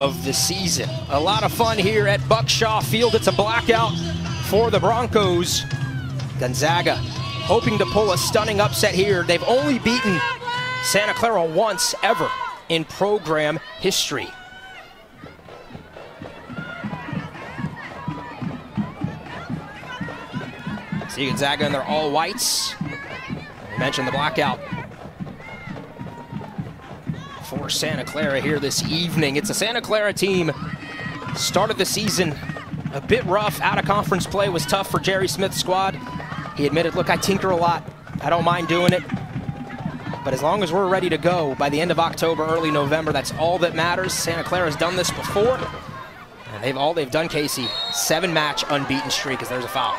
Of the season. A lot of fun here at Buckshaw Field. It's a blackout for the Broncos. Gonzaga hoping to pull a stunning upset here. They've only beaten Santa Clara once ever in program history. See Gonzaga in their all whites. I mentioned the blackout for Santa Clara here this evening. It's a Santa Clara team. Started the season a bit rough. Out of conference play was tough for Jerry Smith's squad. He admitted, look, I tinker a lot. I don't mind doing it. But as long as we're ready to go by the end of October, early November, that's all that matters. Santa Clara has done this before. And all they've done, Casey, 7-match unbeaten streak as there's a foul.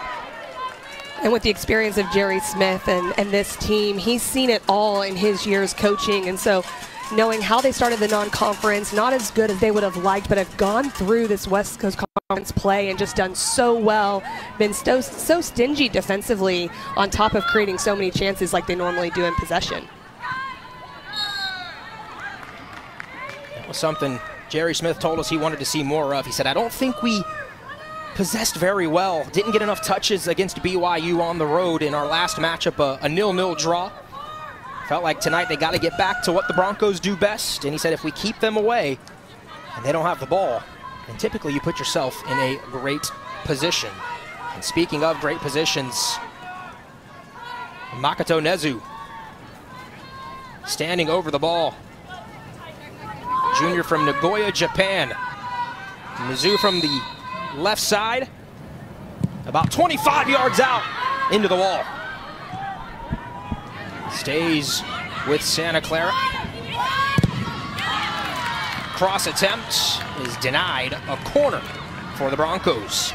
And with the experience of Jerry Smith and this team, he's seen it all in his years coaching. And so knowing how they started the non-conference, not as good as they would have liked, but have gone through this West Coast Conference play and just done so well, been so stingy defensively on top of creating so many chances like they normally do in possession. That was something Jerry Smith told us he wanted to see more of. He said, I don't think we possessed very well. Didn't get enough touches against BYU on the road in our last matchup, a 0-0 draw. Felt like tonight they got to get back to what the Broncos do best. And he said if we keep them away and they don't have the ball, then typically you put yourself in a great position. And speaking of great positions, Makoto Nezu standing over the ball. Junior from Nagoya, Japan. Nezu from the left side, about 25 yards out into the wall. Stays with Santa Clara. Cross attempt is denied. A corner for the Broncos.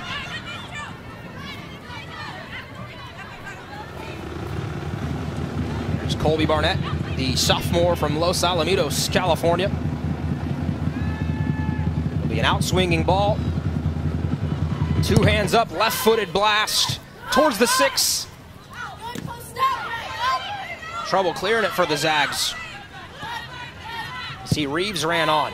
There's Colby Barnett, the sophomore from Los Alamitos, California. It'll be an out-swinging ball. Two hands up, left-footed blast towards the 6. Trouble clearing it for the Zags. See, Reeves ran on.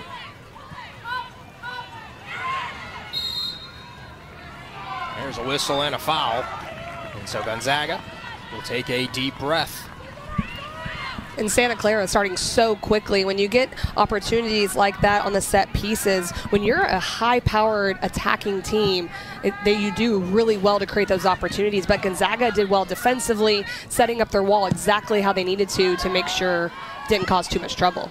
There's a whistle and a foul. And so Gonzaga will take a deep breath. And Santa Clara is starting so quickly. When you get opportunities like that on the set pieces, when you're a high-powered attacking team, you do really well to create those opportunities. But Gonzaga did well defensively, setting up their wall exactly how they needed to make sure it didn't cause too much trouble.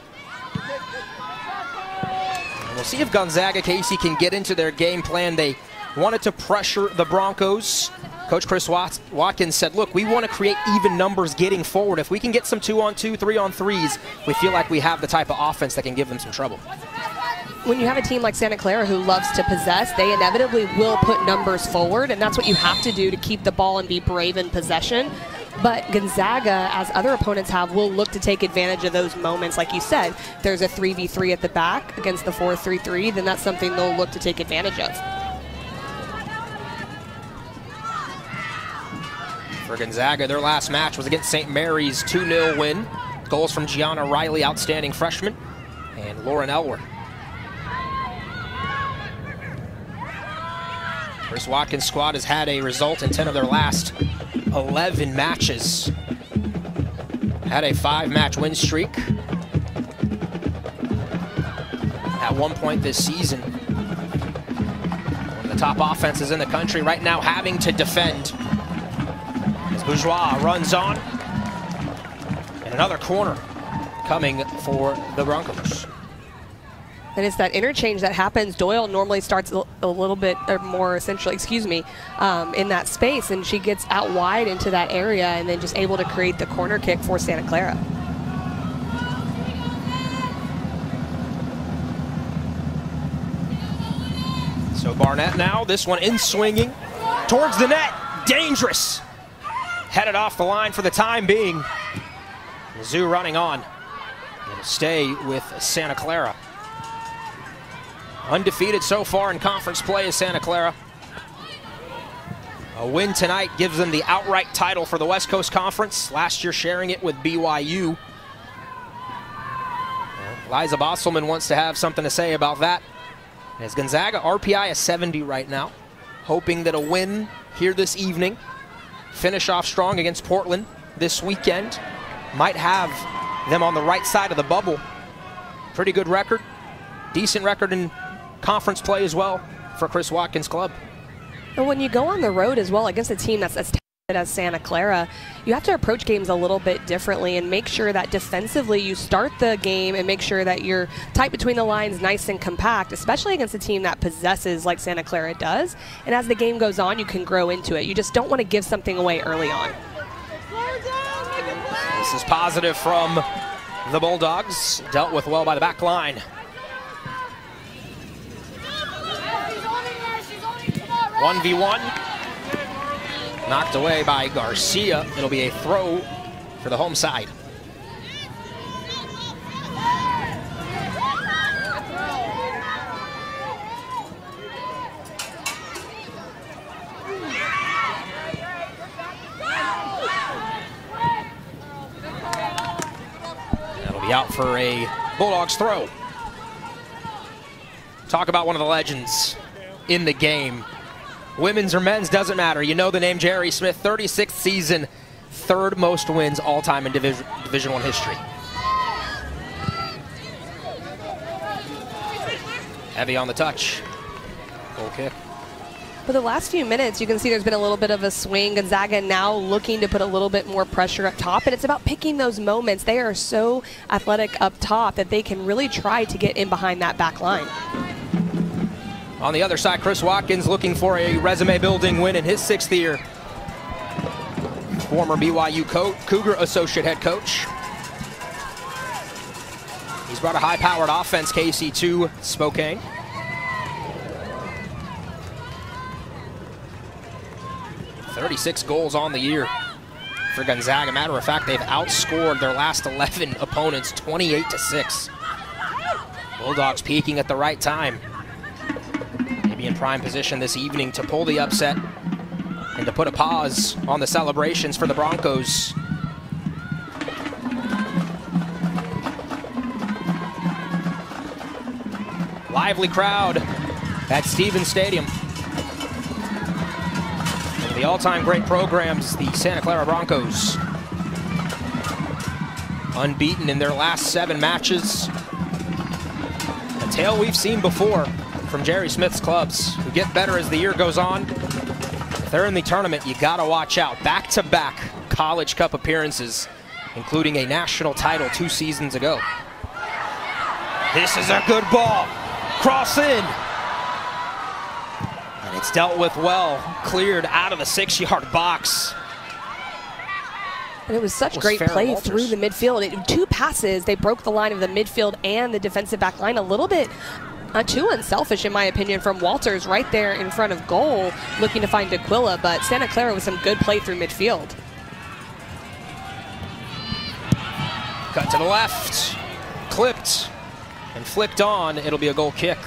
We'll see if Gonzaga, Casey, can get into their game plan. They wanted to pressure the Broncos. Coach Chris Watkins said, look, we want to create even numbers getting forward. If we can get some 2-on-2, 3-on-3s, we feel like we have the type of offense that can give them some trouble. When you have a team like Santa Clara who loves to possess, they inevitably will put numbers forward, and that's what you have to do to keep the ball and be brave in possession. But Gonzaga, as other opponents have, will look to take advantage of those moments. Like you said, if there's a 3v3 at the back against the 4-3-3, then that's something they'll look to take advantage of. For Gonzaga, their last match was against St. Mary's, 2-0 win. Goals from Gianna Riley, outstanding freshman, and Lauren Elwer. Chris Watkins' squad has had a result in 10 of their last 11 matches. Had a 5-match win streak. At one point this season, one of the top offenses in the country right now having to defend. Bourgeois runs on, and another corner coming for the Broncos. And it's that interchange that happens. Doyle normally starts a little bit or more essentially, in that space, and she gets out wide into that area and then just able to create the corner kick for Santa Clara. So Barnett now, this one in swinging towards the net, dangerous. Headed off the line for the time being. Mizzou running on. It'll stay with Santa Clara. Undefeated so far in conference play is Santa Clara. A win tonight gives them the outright title for the West Coast Conference. Last year sharing it with BYU. Liza Bosselman wants to have something to say about that As Gonzaga RPI is 70 right now, hoping that a win here this evening, finish off strong against Portland this weekend, might have them on the right side of the bubble. Pretty good record, decent record in conference play as well for Chris Watkins' club. And when you go on the road as well against a team that's as talented as Santa Clara, you have to approach games a little bit differently and make sure that defensively you start the game and make sure that you're tight between the lines, nice and compact, especially against a team that possesses like Santa Clara does. And as the game goes on, you can grow into it. You just don't want to give something away early on. This is positive from the Bulldogs, dealt with well by the back line. 1v1, knocked away by Garcia. It'll be a throw for the home side. That'll be out for a Bulldogs throw. Talk about one of the legends in the game. Women's or men's, doesn't matter. You know the name Jerry Smith, 36th season, third most wins all time in Division I history. Heavy on the touch. Goal kick. For the last few minutes, you can see there's been a little bit of a swing. Gonzaga now looking to put a little bit more pressure up top, and it's about picking those moments. They are so athletic up top that they can really try to get in behind that back line. On the other side, Chris Watkins looking for a resume-building win in his 6th year. Former BYU Cougar associate head coach. He's brought a high-powered offense, Casey, to Spokane. "36 goals on the year for Gonzaga. Matter of fact, they've outscored their last 11 opponents 28-6. Bulldogs peaking at the right time. Be in prime position this evening to pull the upset and to put a pause on the celebrations for the Broncos. Lively crowd at Stevens Stadium. One of the all-time great programs, the Santa Clara Broncos. Unbeaten in their last 7 matches. A tale we've seen before from Jerry Smith's clubs, who get better as the year goes on. If they're in the tournament, you gotta watch out. Back-to-back College Cup appearances, including a national title 2 seasons ago. This is a good ball. Cross in. And it's dealt with well, cleared out of the 6-yard box. And it was such great play through the midfield. 2 passes, they broke the line of the midfield and the defensive back line a little bit. Too unselfish, in my opinion, from Walters right there in front of goal, looking to find D'Aquila, but Santa Clara with some good play through midfield. Cut to the left, clipped, and flicked on. It'll be a goal kick.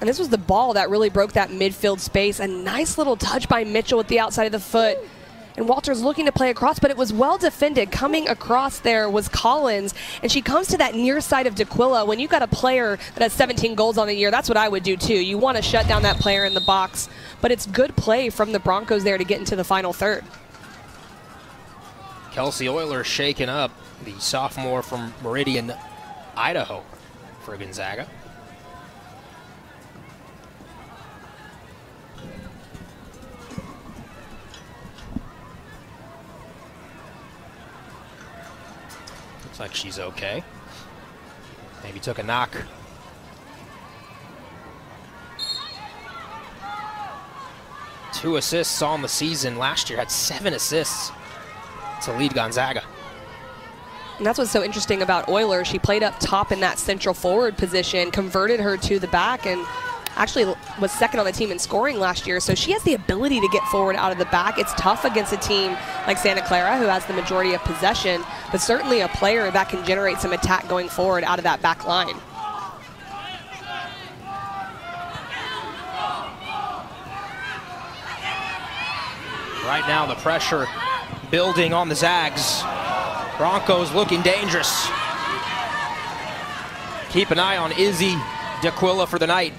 And this was the ball that really broke that midfield space. A nice little touch by Mitchell with the outside of the foot. And Walters looking to play across, but it was well defended. Coming across there was Collins, and she comes to that near side of D'Aquila. When you've got a player that has 17 goals on the year, that's what I would do too. You want to shut down that player in the box, but it's good play from the Broncos there to get into the final third. Kelsey Euler shaken up, the sophomore from Meridian, Idaho, for Gonzaga. Like she's okay. Maybe took a knock. Two assists on the season. Last year had 7 assists to lead Gonzaga. And that's what's so interesting about Euler. She played up top in that central forward position, converted her to the back, and actually was second on the team in scoring last year. So she has the ability to get forward out of the back. It's tough against a team like Santa Clara, who has the majority of possession, but certainly a player that can generate some attack going forward out of that back line. Right now the pressure building on the Zags. Broncos looking dangerous. Keep an eye on Izzy D'Aquila for the night.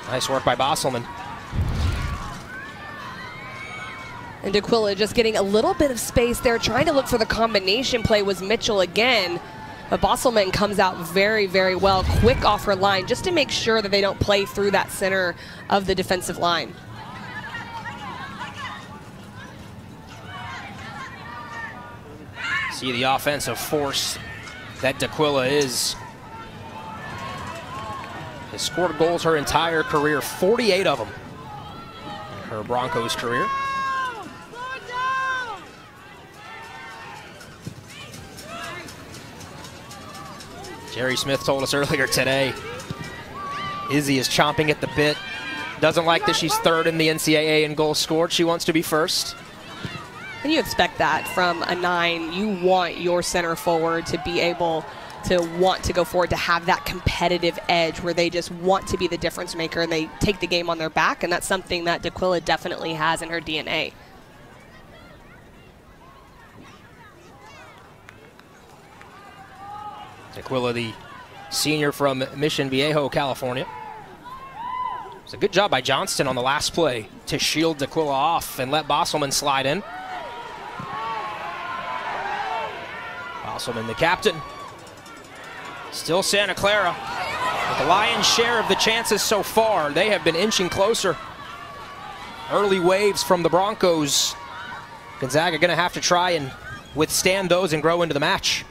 Nice work by Bosselman. And D'Aquila just getting a little bit of space there, trying to look for the combination play was Mitchell again. But Bosselman comes out very, very well, quick off her line, just to make sure that they don't play through that center of the defensive line. See the offensive force that D'Aquila is. Has scored goals her entire career, 48 of them in her Broncos career. Jerry Smith told us earlier today, Izzy is chomping at the bit. Doesn't like that she's third in the NCAA in goals scored. She wants to be first. And you expect that from a 9. You want your center forward to be able to want to go forward, to have that competitive edge where they just want to be the difference maker and they take the game on their back, and that's something that D'Aquila definitely has in her DNA. D'Aquila, the senior from Mission Viejo, California. It's a good job by Johnston on the last play to shield D'Aquila off and let Bosselman slide in. Bosselman, the captain. Still Santa Clara with the lion's share of the chances so far. They have been inching closer. Early waves from the Broncos. Gonzaga going to have to try and withstand those and grow into the match.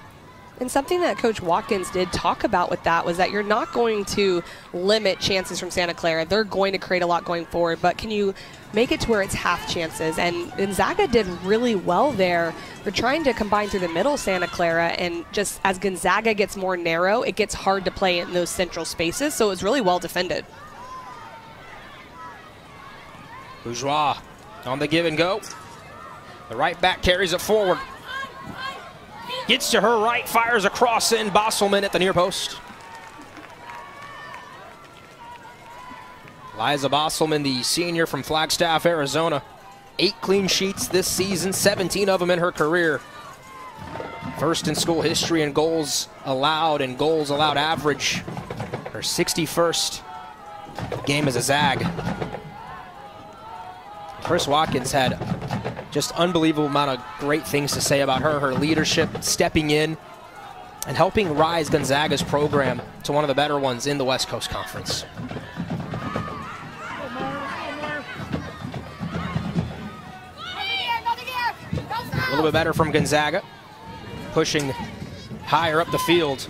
And something that Coach Watkins did talk about with that was that you're not going to limit chances from Santa Clara. They're going to create a lot going forward, but can you make it to where it's half chances? And Gonzaga did really well there. They're trying to combine through the middle, Santa Clara, and just as Gonzaga gets more narrow, it gets hard to play in those central spaces, so it was really well defended. Bourgeois on the give and go. The right back carries it forward. Gets to her right, fires across in. Bosselman at the near post. Liza Bosselman, the senior from Flagstaff, Arizona. 8 clean sheets this season, 17 of them in her career. First in school history in goals allowed and goals allowed average. Her 61st game as a Zag. Chris Watkins had just unbelievable amount of great things to say about her leadership, stepping in, and helping rise Gonzaga's program to one of the better ones in the West Coast Conference. A little bit better from Gonzaga, pushing higher up the field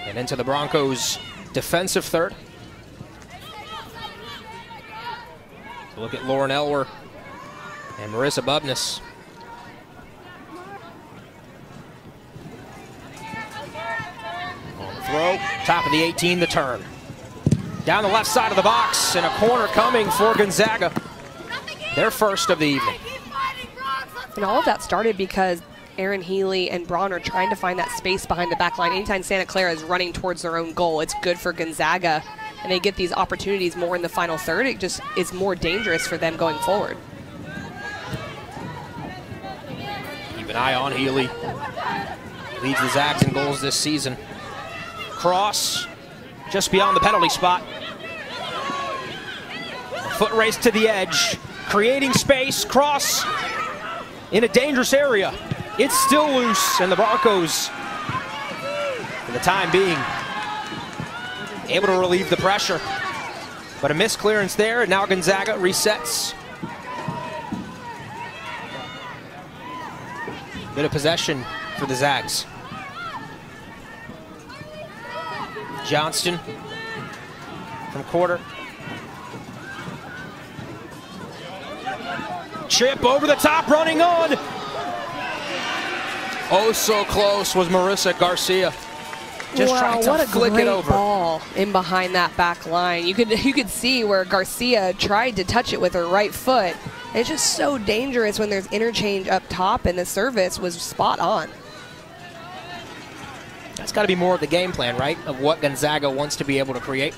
and into the Broncos' defensive third. Look at Lauren Elwer and Marissa Bubness. On the throw, top of the 18, the turn. Down the left side of the box, and a corner coming for Gonzaga. Their first of the evening. And all of that started because Aaron Healy and Braun are trying to find that space behind the back line. Anytime Santa Clara is running towards their own goal, it's good for Gonzaga, and they get these opportunities more in the final third. It just is more dangerous for them going forward. Keep an eye on Healy. Leads the Zags in goals this season. Cross just beyond the penalty spot. Foot race to the edge, creating space, cross in a dangerous area. It's still loose, and the Broncos, for the time being, able to relieve the pressure. But a missed clearance there, and now Gonzaga resets. Bit of possession for the Zags. Johnston from quarter. Chip over the top, running on. Oh, so close was Marissa Garcia. Just trying to flick it over. Ball in behind that back line. You could see where Garcia tried to touch it with her right foot. It's just so dangerous when there's interchange up top, and the service was spot on. That's got to be more of the game plan, right? Of what Gonzaga wants to be able to create.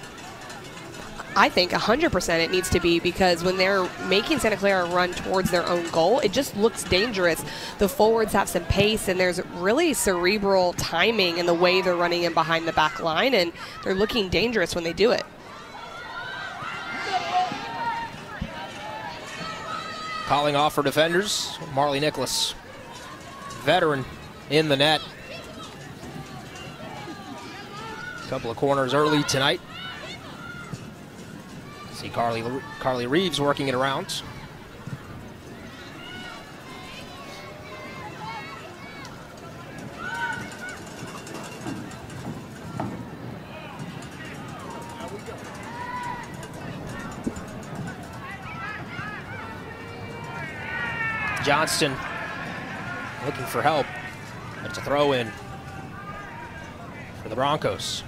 I think 100% it needs to be, because when they're making Santa Clara run towards their own goal, it just looks dangerous. The forwards have some pace, and there's really cerebral timing in the way they're running in behind the back line, and they're looking dangerous when they do it. Calling off for defenders, Marley Nicholas, veteran in the net. A couple of corners early tonight. See Carly Reeves working it around. Johnston looking for help. It's a throw in for the Broncos.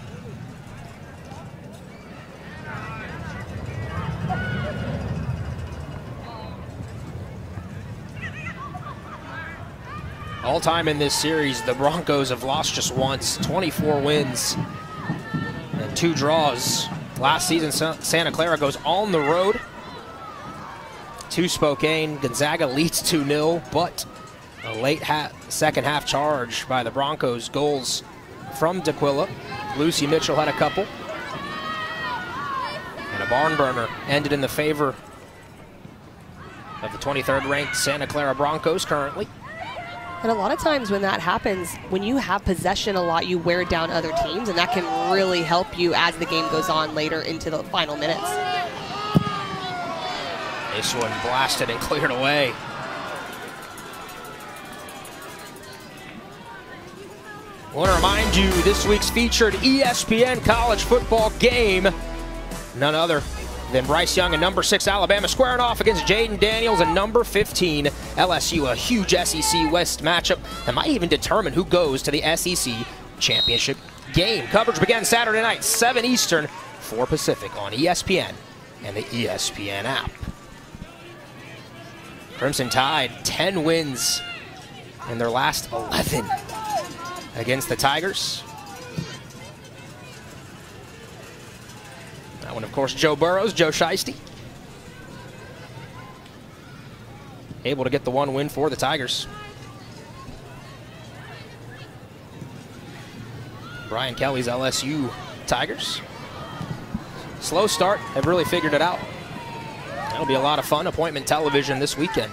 All time in this series, the Broncos have lost just once, 24 wins and 2 draws. Last season, Santa Clara goes on the road to Spokane. Gonzaga leads 2-0, but a late second half charge by the Broncos. Goals from D'Aquila. Lucy Mitchell had a couple. And a barn burner ended in the favor of the 23rd ranked Santa Clara Broncos currently. And a lot of times when that happens, when you have possession a lot, you wear down other teams, and that can really help you as the game goes on later into the final minutes. This one blasted and cleared away. I want to remind you, this week's featured ESPN college football game, none other than Bryce Young and number 6 Alabama squaring off against Jaden Daniels and number 15 LSU. A huge SEC West matchup that might even determine who goes to the SEC championship game. Coverage begins Saturday night, 7 Eastern, 4 Pacific on ESPN and the ESPN app. Crimson Tide, 10 wins in their last 11 against the Tigers. That one, of course, Joe Burrows, Joe Shiesty. Able to get the 1 win for the Tigers. Brian Kelly's LSU Tigers. Slow start, have really figured it out. That'll be a lot of fun. Appointment television this weekend.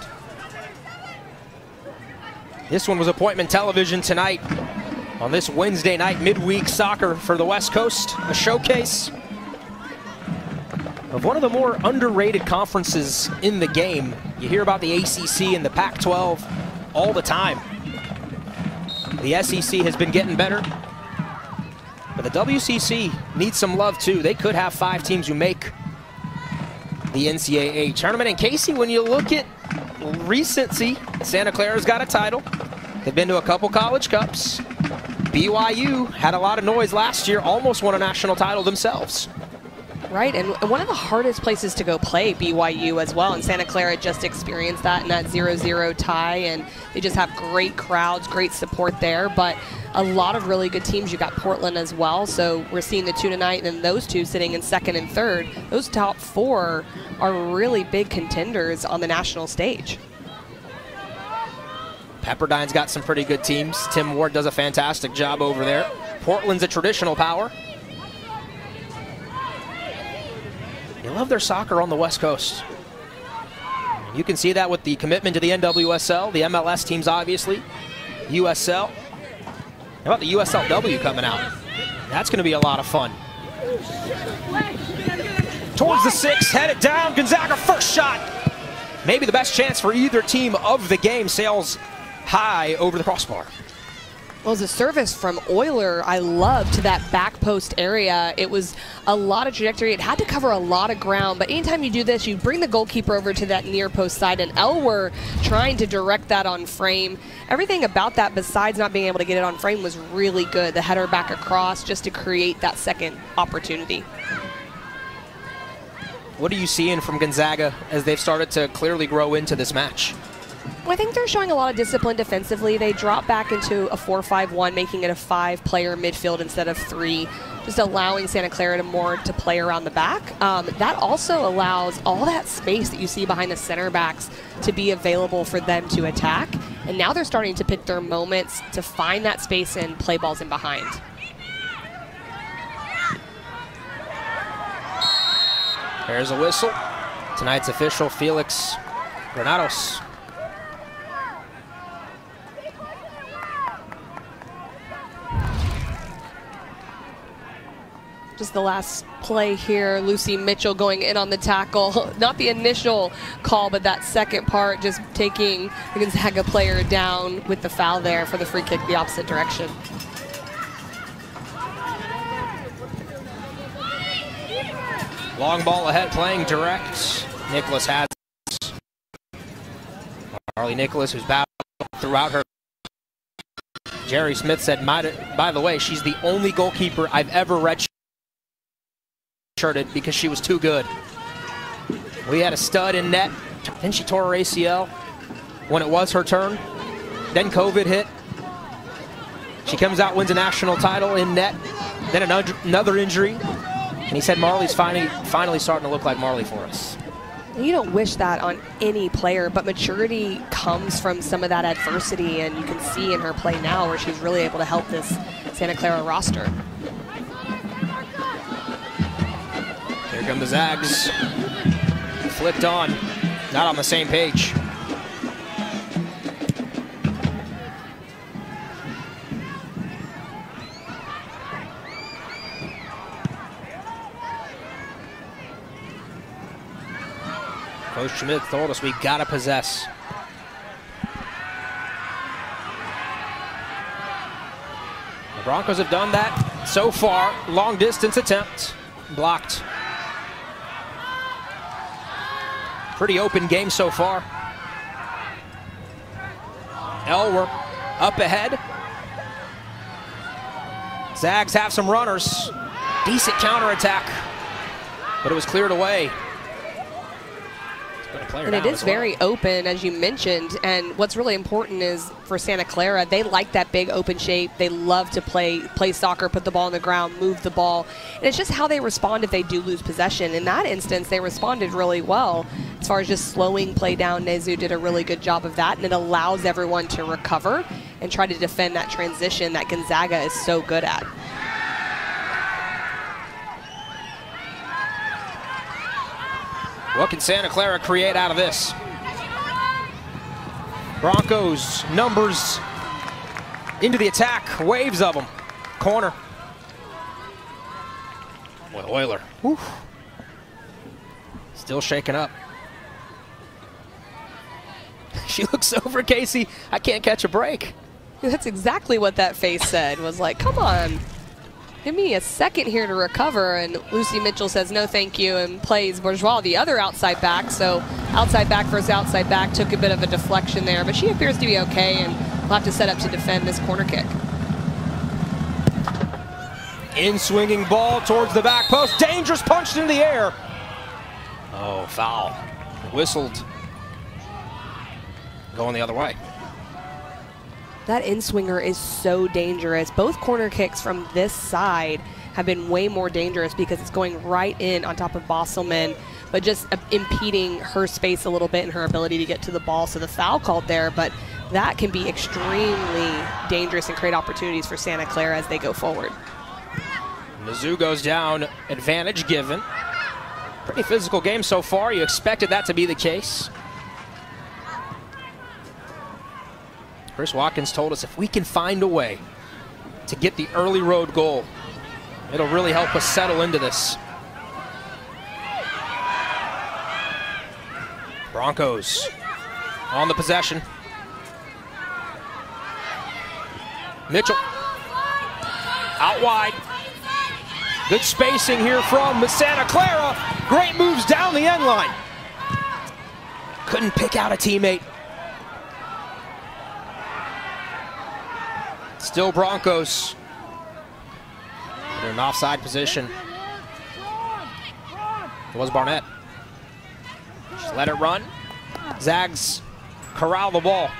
This one was appointment television tonight on this Wednesday night midweek soccer for the West Coast. A showcase of one of the more underrated conferences in the game. You hear about the ACC and the Pac-12 all the time. The SEC has been getting better, but the WCC needs some love too. They could have 5 teams who make the NCAA tournament. And Casey, when you look at recency, Santa Clara's got a title. They've been to a couple college cups. BYU had a lot of noise last year, almost won a national title themselves. Right, and one of the hardest places to go play, BYU as well, and Santa Clara just experienced that in that 0-0 tie, and they just have great crowds, great support there, but a lot of really good teams. You got Portland as well, so we're seeing the 2 tonight, and then those 2 sitting in 2nd and 3rd. Those top 4 are really big contenders on the national stage. Pepperdine's got some pretty good teams. Tim Ward does a fantastic job over there. Portland's a traditional power. They love their soccer on the West Coast. You can see that with the commitment to the NWSL, the MLS teams obviously, USL. How about the USLW coming out? That's going to be a lot of fun. Towards the 6, headed down, Gonzaga first shot. Maybe the best chance for either team of the game, sails high over the crossbar. Well, as a service from Euler, I loved that back post area. It was a lot of trajectory. It had to cover a lot of ground, but anytime you do this, you bring the goalkeeper over to that near post side, and Elwer trying to direct that on frame. Everything about that, besides not being able to get it on frame, was really good. The header back across just to create that second opportunity. What are you seeing from Gonzaga as they've started to clearly grow into this match? Well, I think they're showing a lot of discipline defensively. They drop back into a 4-5-1, making it a 5-player midfield instead of 3, just allowing Santa Clara to play around the back. That also allows all that space that you see behind the center backs to be available for them to attack. And now they're starting to pick their moments to find that space and play balls in behind. There's a whistle. Tonight's official, Felix Granados. Just the last play here, Lucy Mitchell going in on the tackle. Not the initial call, but that second part, just taking the Gonzaga player down with the foul there for the free kick the opposite direction. Long ball ahead, playing direct. Nicholas has Marley Nicholas, who's battled throughout her. Jerry Smith said, by the way, she's the only goalkeeper I've ever redshirted because she was too good. We had a stud in net. Then she tore her ACL when it was her turn. Then COVID hit. She comes out, wins a national title in net. Then another injury. And he said Marley's finally starting to look like Marley for us. You don't wish that on any player, but maturity comes from some of that adversity, and you can see in her play now where she's really able to help this Santa Clara roster. Here come the Zags. Flicked on. Not on the same page. Coach Schmidt told us we gotta possess. The Broncos have done that so far. Long distance attempt, blocked. Pretty open game so far. Elwer up ahead. Zags have some runners. Decent counterattack, but it was cleared away. And it is very open, as you mentioned, and what's really important is for Santa Clara, they like that big open shape. They love to play soccer, put the ball on the ground, move the ball, and it's just how they respond if they do lose possession. In that instance, they responded really well as far as just slowing play down. Nezu did a really good job of that, and it allows everyone to recover and try to defend that transition that Gonzaga is so good at. What can Santa Clara create out of this? Broncos, numbers into the attack, waves of them. Corner. Boy, Euler. Whew. Still shaking up. She looks over, Casey. I can't catch a break. That's exactly what that face said, was like, come on. Give me a second here to recover, and Lucy Mitchell says no thank you and plays Bourgeois, the other outside back. So outside back versus outside back, took a bit of a deflection there, but she appears to be okay, and we'll have to set up to defend this corner kick. In swinging ball towards the back post, dangerous, punched in the air. Oh, foul. Whistled. Going the other way. That in-swinger is so dangerous. Both corner kicks from this side have been way more dangerous because it's going right in on top of Bosselman, but just impeding her space a little bit and her ability to get to the ball. So the foul called there, but that can be extremely dangerous and create opportunities for Santa Clara as they go forward. Mizzou goes down, advantage given. Pretty physical game so far. You expected that to be the case. Chris Watkins told us if we can find a way to get the early road goal, it'll really help us settle into this. Broncos on the possession. Mitchell out wide. Good spacing here from Santa Clara. Great moves down the end line. Couldn't pick out a teammate. Still Broncos. They're in offside position. It was Barnett. Just let it run. Zags corral the ball.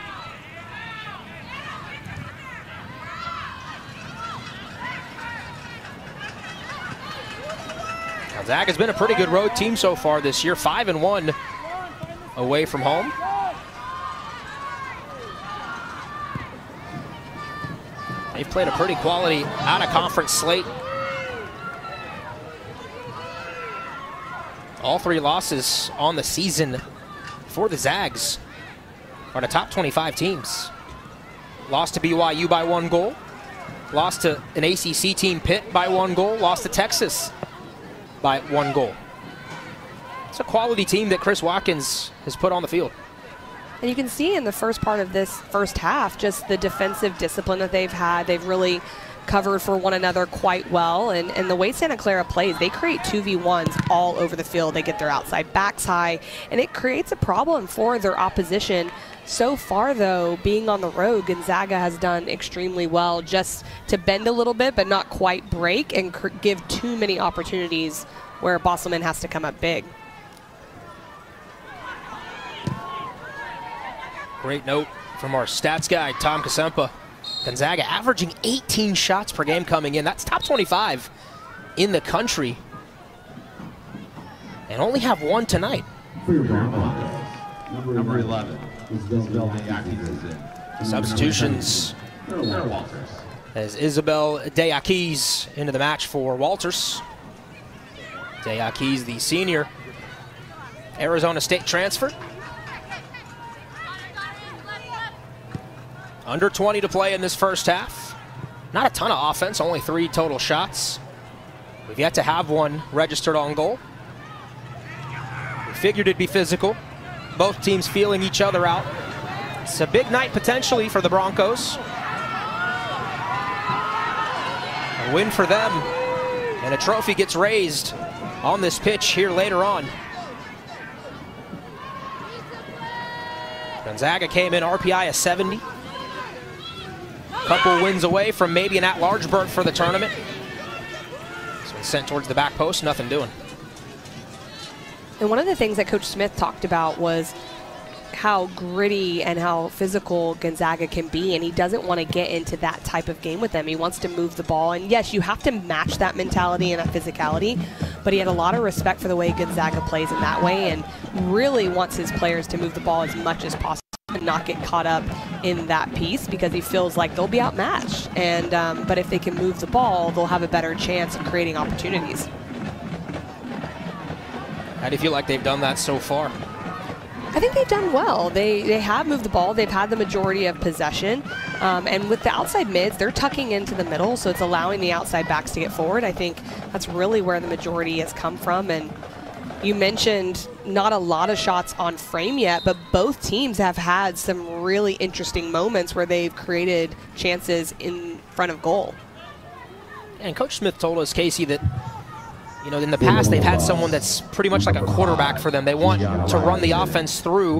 Gonzaga's been a pretty good road team so far this year, 5-1 away from home. They've played a pretty quality out-of-conference slate. All 3 losses on the season for the Zags are the top 25 teams. Lost to BYU by 1 goal. Lost to an ACC team, Pitt, by 1 goal. Lost to Texas by 1 goal. It's a quality team that Chris Watkins has put on the field. And you can see in the first part of this first half just the defensive discipline that they've had. They've really covered for one another quite well. And the way Santa Clara plays, they create 2v1s all over the field. They get their outside backs high, and it creates a problem for their opposition. So far, though, being on the road, Gonzaga has done extremely well just to bend a little bit, but not quite break and give too many opportunities where Bosselman has to come up big. Great note from our stats guy, Tom Kasempa. Gonzaga averaging 18 shots per game coming in. That's top 25 in the country. And only have 1 tonight. Number 11. Substitutions as Isabel Deakis into the match for Walters. Deakis, the senior Arizona State transfer. Under 20 to play in this first half. Not a ton of offense, only 3 total shots. We've yet to have 1 registered on goal. We figured it'd be physical. Both teams feeling each other out. It's a big night potentially for the Broncos. A win for them, and a trophy gets raised on this pitch here later on. Gonzaga came in RPI of 70. Couple wins away from maybe an at-large berth for the tournament. So it's sent towards the back post, nothing doing. And one of the things that Coach Smith talked about was how gritty and how physical Gonzaga can be, and he doesn't want to get into that type of game with them. He wants to move the ball, and yes, you have to match that mentality and that physicality, but he had a lot of respect for the way Gonzaga plays in that way and really wants his players to move the ball as much as possible and not get caught up in that piece, because he feels like they'll be outmatched. And but if they can move the ball, they'll have a better chance of creating opportunities. How do you feel like they've done that so far? I think they've done well. They have moved the ball. They've had the majority of possession. And with the outside mids, they're tucking into the middle, so it's allowing the outside backs to get forward. I think that's really where the majority has come from. And you mentioned not a lot of shots on frame yet, but both teams have had some really interesting moments where they've created chances in front of goal. And Coach Smith told us, Casey, that you know, in the past, they've had someone that's pretty much like a quarterback for them. They want to run the offense through,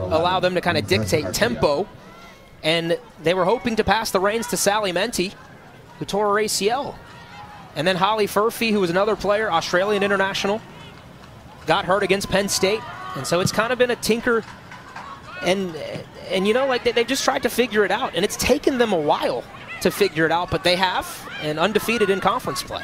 allow them to kind of dictate tempo. And they were hoping to pass the reins to Sally Menti, who tore her ACL. And then Holly Furphy, who was another player, Australian international, got hurt against Penn State. And so it's kind of been a tinker. And you know, like they've just tried to figure it out. And it's taken them a while to figure it out, but they have, and undefeated in conference play.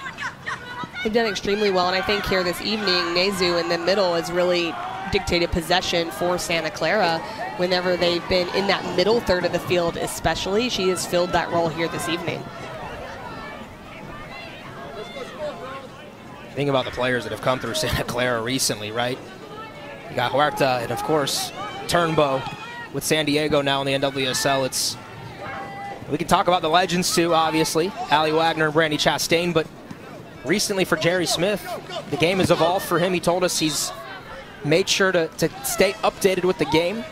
They've done extremely well, and I think here this evening, Nezu in the middle has really dictated possession for Santa Clara. Whenever they've been in that middle third of the field especially, she has filled that role here this evening. Think about the players that have come through Santa Clara recently, right? You got Huerta and, of course, Turnbow with San Diego now in the NWSL. We can talk about the legends, too, obviously. Allie Wagner and Brandy Chastain, but recently for Jerry Smith, the game has evolved for him. He told us he's made sure to stay updated with the game.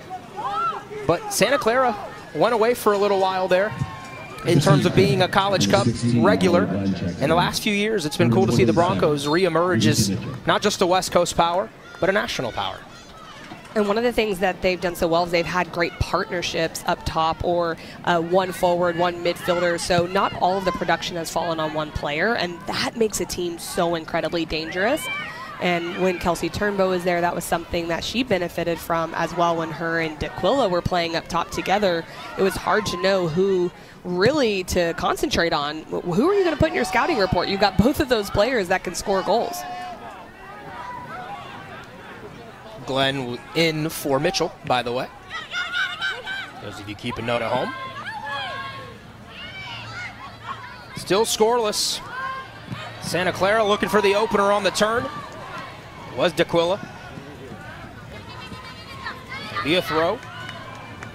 But Santa Clara went away for a little while there in terms of being a College Cup regular. In the last few years, it's been cool to see the Broncos reemerge as not just a West Coast power, but a national power. And one of the things that they've done so well is they've had great partnerships up top, or one forward, one midfielder. So not all of the production has fallen on one player, and that makes a team so incredibly dangerous. And when Kelsey Turnbow was there, that was something that she benefited from as well. When her and D'Aquila were playing up top together, it was hard to know who really to concentrate on. Who are you going to put in your scouting report? You've got both of those players that can score goals. Glenn in for Mitchell, by the way. Those of you keep a note at home. Still scoreless. Santa Clara looking for the opener on the turn. It was D'Aquila. Be a throw.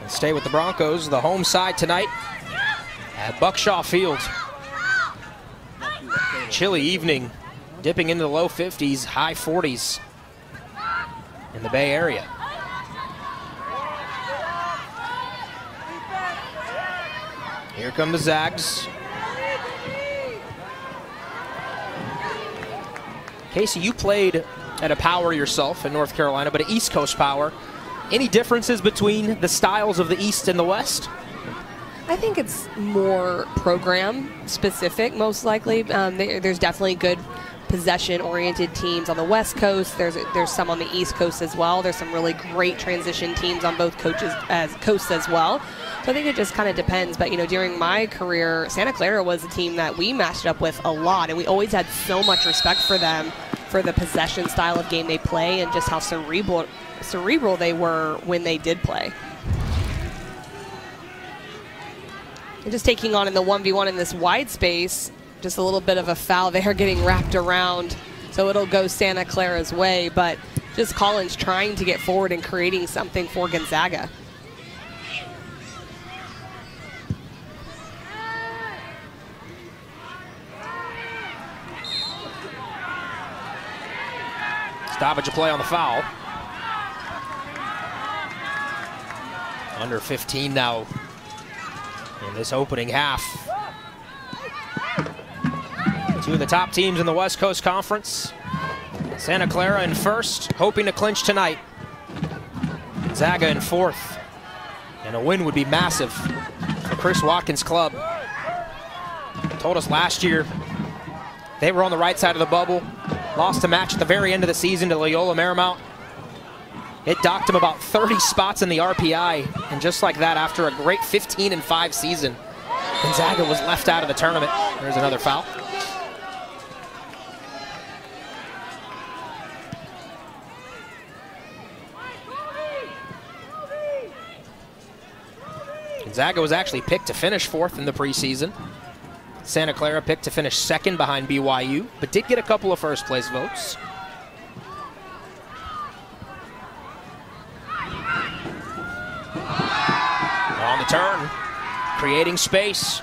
And stay with the Broncos, the home side tonight at Buckshaw Field. Chilly evening, dipping into the low 50s, high 40s in the Bay Area. Here come the Zags. Casey, you played at a power yourself in North Carolina, but an East Coast power. Any differences between the styles of the East and the West? I think it's more program specific, most likely. There's definitely good possession-oriented teams on the West Coast. There's some on the East Coast as well. There's some really great transition teams on both coasts as well. So I think it just kind of depends. But, you know, during my career, Santa Clara was a team that we matched up with a lot, and we always had so much respect for them for the possession style of game they play and just how cerebral they were when they did play. And just taking on in the 1v1 in this wide space, just a little bit of a foul there getting wrapped around. So it'll go Santa Clara's way, but just Collins trying to get forward and creating something for Gonzaga. Stoppage of play on the foul. Under 15 now in this opening half. Two of the top teams in the West Coast Conference. Santa Clara in first, hoping to clinch tonight. Gonzaga in fourth. And a win would be massive for Chris Watkins' club. Told us last year they were on the right side of the bubble. Lost a match at the very end of the season to Loyola Marymount. It docked him about 30 spots in the RPI. And just like that, after a great 15-5 season, Gonzaga was left out of the tournament. There's another foul. Gonzaga was actually picked to finish fourth in the preseason. Santa Clara picked to finish second behind BYU, but did get a couple of first place votes. On the turn, creating space.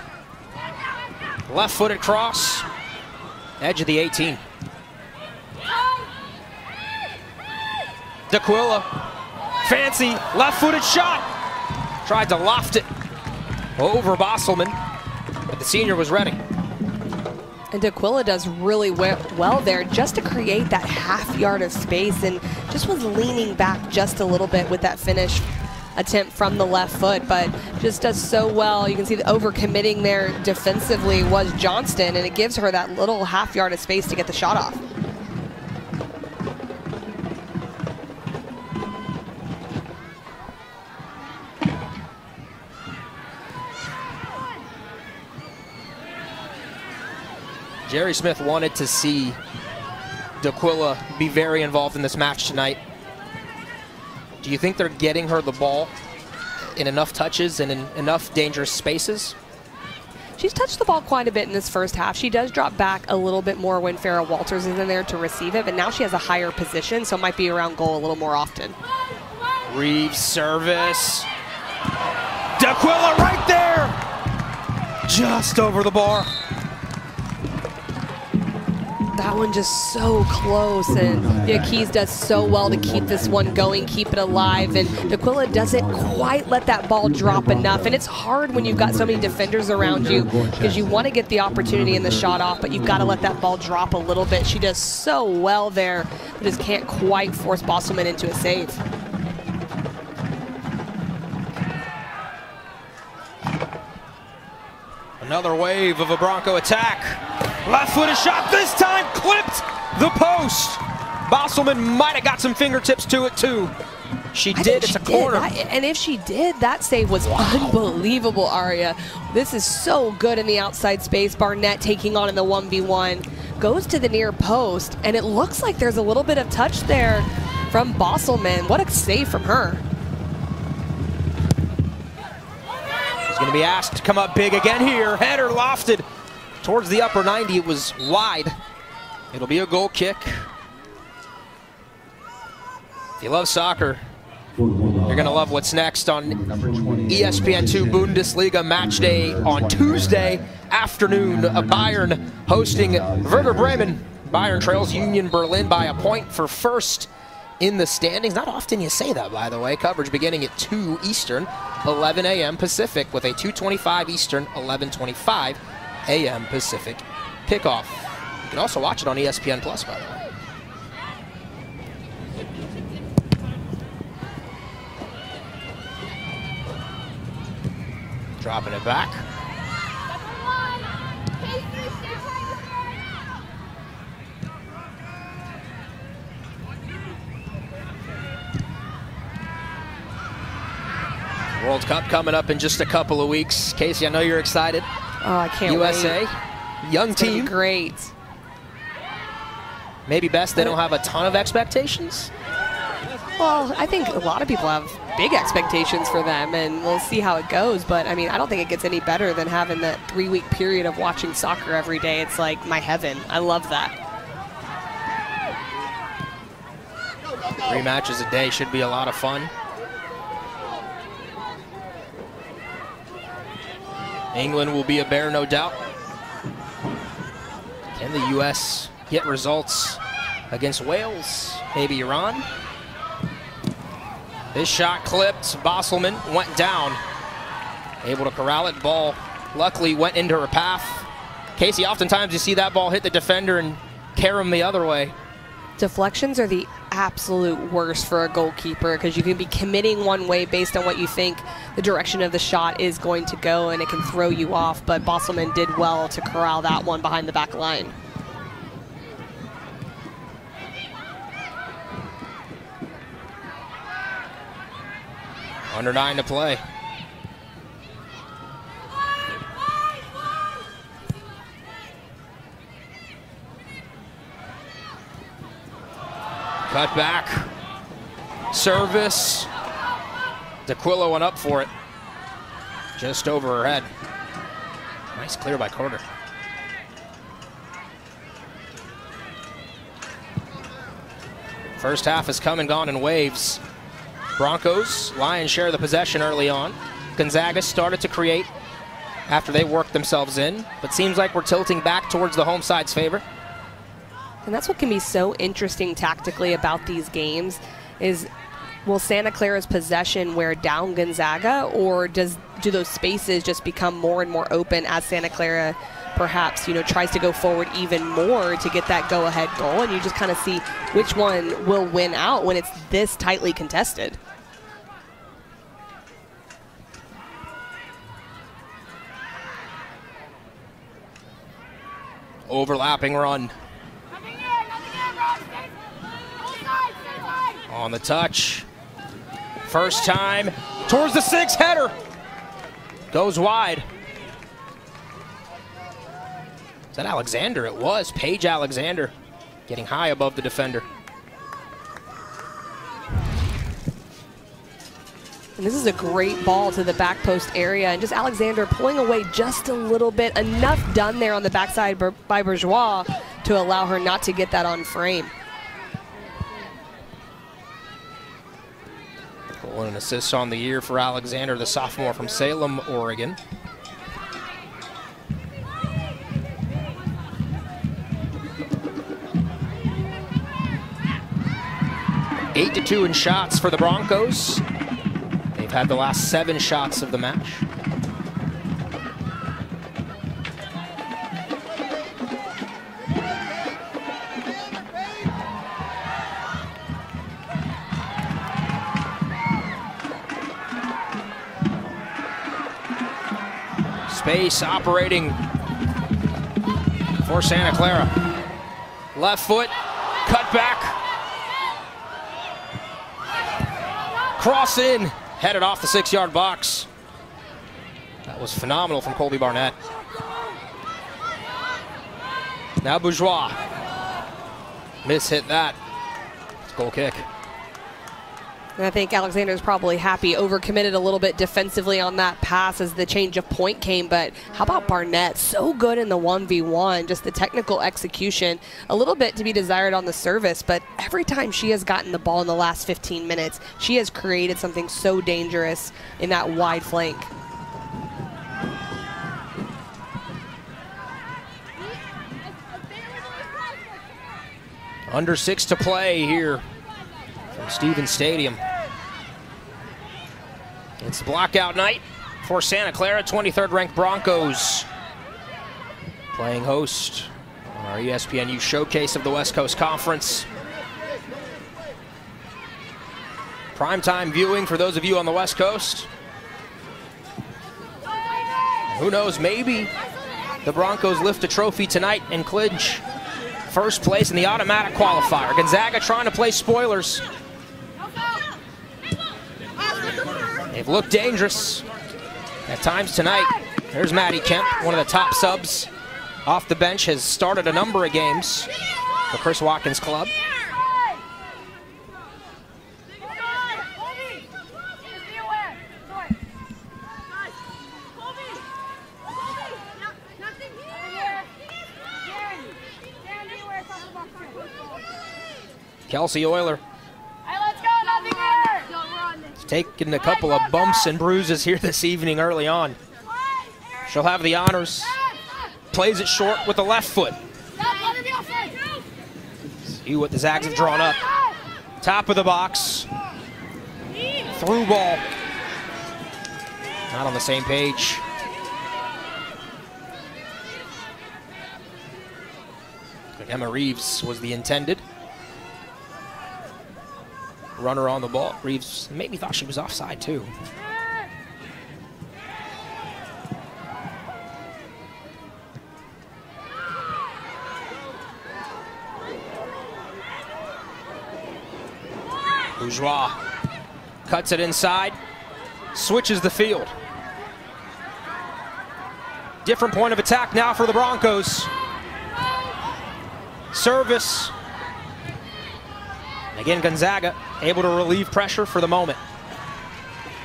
Left-footed cross, edge of the 18. D'Aquila, fancy left-footed shot. Tried to loft it over Bosselman, but the senior was ready. And D'Aquila does really well there just to create that half yard of space, and just was leaning back just a little bit with that finish attempt from the left foot, but just does so well. You can see the overcommitting there defensively was Johnston, and it gives her that little half yard of space to get the shot off. Jerry Smith wanted to see D'Aquila be very involved in this match tonight. Do you think they're getting her the ball in enough touches and in enough dangerous spaces? She's touched the ball quite a bit in this first half. She does drop back a little bit more when Farrah Walters is in there to receive it, but now she has a higher position, so it might be around goal a little more often. Reeves service. D'Aquila right there! Just over the bar. That one just so close, and Yaquis does so well to keep this one going, keep it alive, and D'Aquila doesn't quite let that ball drop enough. And it's hard when you've got so many defenders around you because you want to get the opportunity in the shot off, but you've got to let that ball drop a little bit. She does so well there, but just can't quite force Bosselman into a save. Another wave of a Bronco attack. Left-footed shot, this time clipped the post. Bosselman might have got some fingertips to it too. She did. It's a corner. And if she did, that save was unbelievable, Aria. This is so good in the outside space. Barnett taking on in the 1v1. Goes to the near post, and it looks like there's a little bit of touch there from Bosselman. What a save from her. She's going to be asked to come up big again here. Header lofted towards the upper 90. It was wide. It'll be a goal kick. If you love soccer, you're going to love what's next on ESPN2 Bundesliga match day on Tuesday afternoon. Bayern hosting Werder Bremen. Bayern trails Union Berlin by a point for first in the standings. Not often you say that, by the way. Coverage beginning at 2 Eastern, 11 a.m. Pacific, with a 2:25 Eastern, 11:25 a.m. Pacific kickoff. You can also watch it on ESPN Plus, by the way. Dropping it back. World Cup coming up in just a couple of weeks. Casey, I know you're excited. Oh, I can't USA, wait. Young It's team. Great. Maybe best they don't have a ton of expectations. Well, I think a lot of people have big expectations for them, and we'll see how it goes. But, I mean, I don't think it gets any better than having that 3-week period of watching soccer every day. It's like my heaven. I love that. 3 matches a day should be a lot of fun. England will be a bear, no doubt. Can the U.S. get results against Wales? Maybe Iran? This shot clipped. Bosselman went down. Able to corral it. Ball luckily went into her path. Casey, oftentimes you see that ball hit the defender and carry him the other way. Deflections are the absolute worst for a goalkeeper, because you can be committing one way based on what you think the direction of the shot is going to go, and it can throw you off. But Bosselman did well to corral that one behind the back line. Under 9 to play. Cut back. Service. DeQuillo went up for it. Just over her head. Nice clear by Carter. First half has come and gone in waves. Broncos, Lions share the possession early on. Gonzaga started to create after they worked themselves in, but seems like we're tilting back towards the home side's favor. And that's what can be so interesting tactically about these games is, will Santa Clara's possession wear down Gonzaga, or do those spaces just become more and more open as Santa Clara perhaps, tries to go forward even more to get that go-ahead goal, and you just kind of see which one will win out when it's this tightly contested. Overlapping run. On the touch. First time towards the 6, header. Goes wide. Is that Alexander? It was Paige Alexander getting high above the defender. And this is a great ball to the back post area, and just Alexander pulling away just a little bit. Enough done there on the backside by Bourgeois to allow her not to get that on frame. Goal and assist on the year for Alexander, the sophomore from Salem, Oregon. Eight to 2 in shots for the Broncos. They've had the last 7 shots of the match. Space operating for Santa Clara. Left foot, cut back. Cross in, headed off the 6-yard box. That was phenomenal from Colby Barnett. Now Bourgeois. Miss-hit that. It's a goal kick. And I think Alexander's probably happy, overcommitted a little bit defensively on that pass as the change of point came, but how about Barnett? So good in the 1v1, just the technical execution, a little bit to be desired on the service, but every time she has gotten the ball in the last 15 minutes, she has created something so dangerous in that wide flank. Under 6 to play here from Stevens Stadium. It's blockout night for Santa Clara. 23rd ranked Broncos playing host on our ESPNU showcase of the West Coast Conference. Primetime viewing for those of you on the West Coast. Who knows, maybe the Broncos lift a trophy tonight and clinch first place in the automatic qualifier. Gonzaga trying to play spoilers. They've looked dangerous at times tonight. There's Maddie Kemp, one of the top subs off the bench, has started a number of games for Chris Watkins' club. Kelsey Euler. He's taken a couple of bumps and bruises here this evening early on. She'll have the honors. Plays it short with the left foot. See what the Zags have drawn up. Top of the box. Through ball. Not on the same page. Emma Reeves was the intended runner on the ball. Reeves maybe thought she was offside too. Bourgeois cuts it inside, switches the field. Different point of attack now for the Broncos. Service. Again, Gonzaga able to relieve pressure for the moment.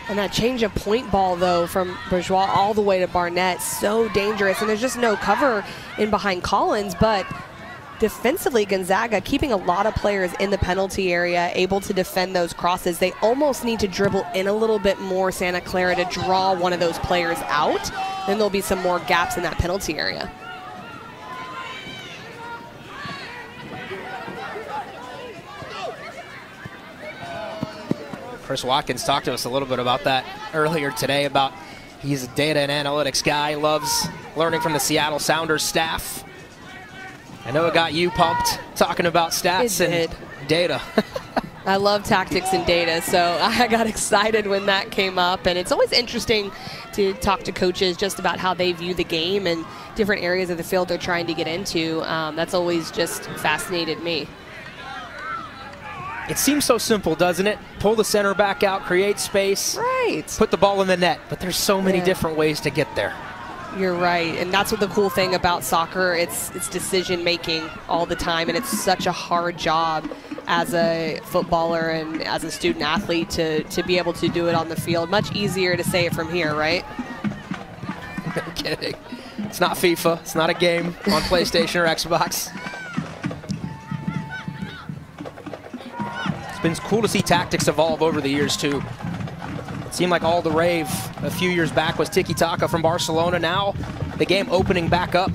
And that change of point ball, though, from Bourgeois all the way to Barnett, so dangerous. And there's just no cover in behind Collins, but defensively, Gonzaga keeping a lot of players in the penalty area, able to defend those crosses. They almost need to dribble in a little bit more, Santa Clara, to draw one of those players out. Then there'll be some more gaps in that penalty area. Chris Watkins talked to us a little bit about that earlier today, about he's a data and analytics guy, loves learning from the Seattle Sounders staff. I know it got you pumped talking about stats and data. I love tactics and data, so I got excited when that came up. And it's always interesting to talk to coaches just about how they view the game and different areas of the field they're trying to get into. That's always just fascinated me. It seems so simple, doesn't it? Pull the center back out, create space, right, put the ball in the net. But there's so many different ways to get there. You're right, and that's what the cool thing about soccer, it's decision making all the time, and it's such a hard job as a footballer and as a student athlete to be able to do it on the field. Much easier to say it from here, right? No kidding. It's not FIFA, it's not a game on PlayStation or Xbox. It's been cool to see tactics evolve over the years too. It seemed like all the rave a few years back was tiki-taka from Barcelona. Now the game opening back up.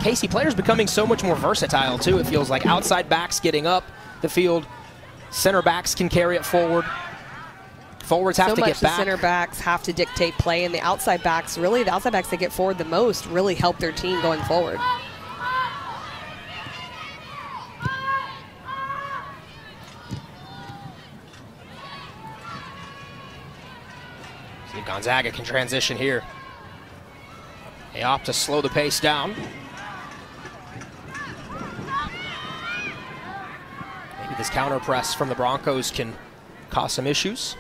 Casey, players becoming so much more versatile too, it feels like. Outside backs getting up the field. Center backs can carry it forward. Forwards have to get back. The center backs have to dictate play, and the outside backs, really, the outside backs that get forward the most really help their team going forward. Gonzaga can transition here. They opt to slow the pace down. Maybe This counter press from the Broncos can cause some issues.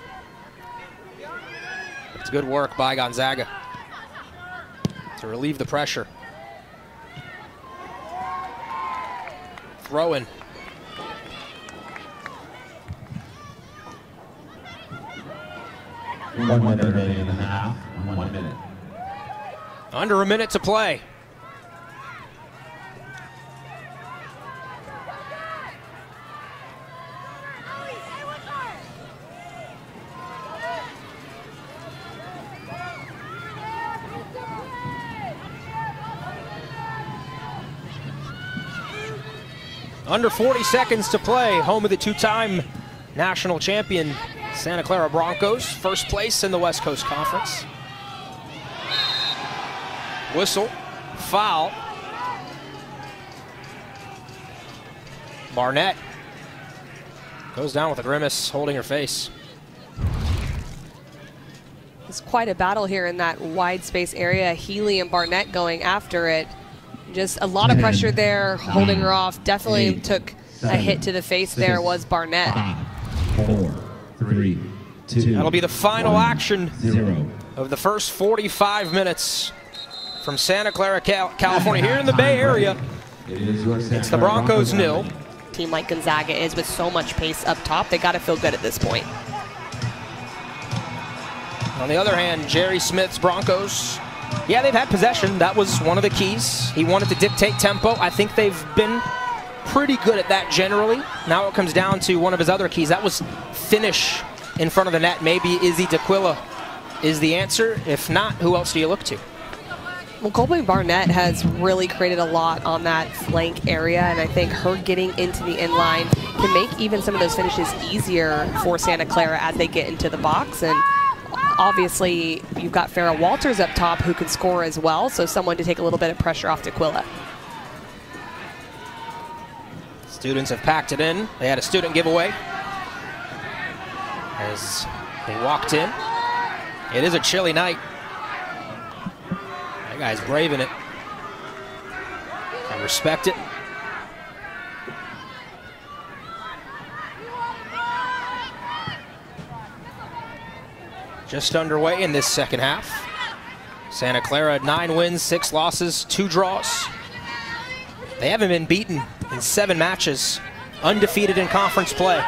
It's good work by Gonzaga to relieve the pressure. Throw in. One minute and a half. 1 minute. Under a minute to play. Under 40 seconds to play. Home of the two-time national champion Santa Clara Broncos. First place in the West Coast Conference. Whistle. Foul. Barnett goes down with a grimace, holding her face. It's quite a battle here in that wide space area. Healy and Barnett going after it. Just a lot of pressure there, holding her off. Definitely took a hit to the face there was Barnett. 5, 4, 3, 2. That'll be the final 1, action 0. of the first 45 minutes from Santa Clara, California. Here in the Bay Area, it's the Broncos 0. Team like Gonzaga is with so much pace up top, they got to feel good at this point. On the other hand, Jerry Smith's Broncos, yeah, they've had possession. That was one of the keys. He wanted to dictate tempo. I think they've been pretty good at that generally. Now it comes down to one of his other keys. That was finish in front of the net. Maybe Izzy D'Aquila is the answer. If not, who else do you look to? Well, Colby Barnett has really created a lot on that flank area, and I think her getting into the inline can make even some of those finishes easier for Santa Clara as they get into the box. And obviously, you've got Farrah Walters up top who can score as well, so someone to take a little bit of pressure off D'Aquila. Students have packed it in. They had a student giveaway as they walked in. It is a chilly night. That guy's braving it. I respect it. Just underway in this second half. Santa Clara 9 wins, 6 losses, 2 draws. They haven't been beaten in 7 matches, undefeated in conference play.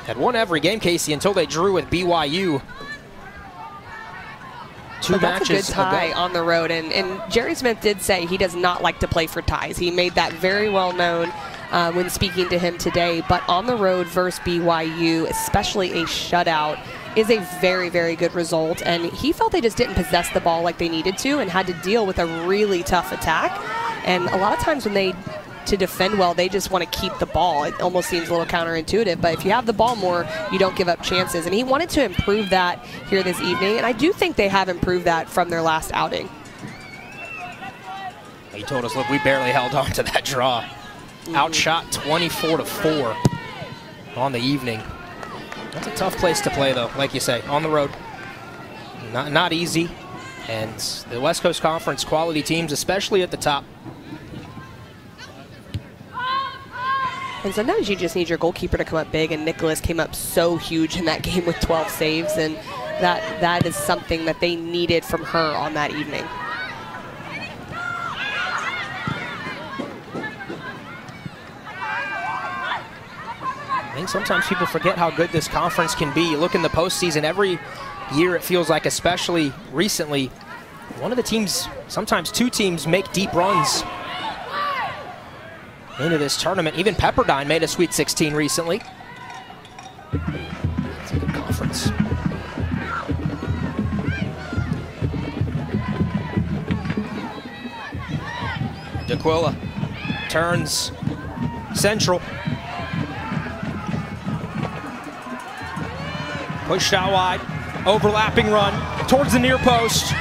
Had won every game, Casey, until they drew with BYU. 2 matches That's a good tie on the road, and Jerry Smith did say he does not like to play for ties. He made that very well known when speaking to him today, but on the road versus BYU, especially a shutout, is a very, very good result, and he felt they just didn't possess the ball like they needed to and had to deal with a really tough attack. And a lot of times when they to defend well, they just want to keep the ball. It almost seems a little counterintuitive, but if you have the ball more, you don't give up chances. And he wanted to improve that here this evening, and I do think they have improved that from their last outing. He told us, look, we barely held on to that draw. Outshot 24-4 on the evening. That's a tough place to play, though, like you say, on the road. Not easy. And the West Coast Conference quality teams, especially at the top. And sometimes you just need your goalkeeper to come up big, and Nicholas came up so huge in that game with 12 saves, and that is something that they needed from her on that evening. I think sometimes people forget how good this conference can be. You look in the postseason, every year it feels like, especially recently, one of the teams, sometimes 2 teams, make deep runs into this tournament. Even Pepperdine made a Sweet 16 recently. It's a good conference. D'Aquila turns central. Pushed out wide, overlapping run towards the near post.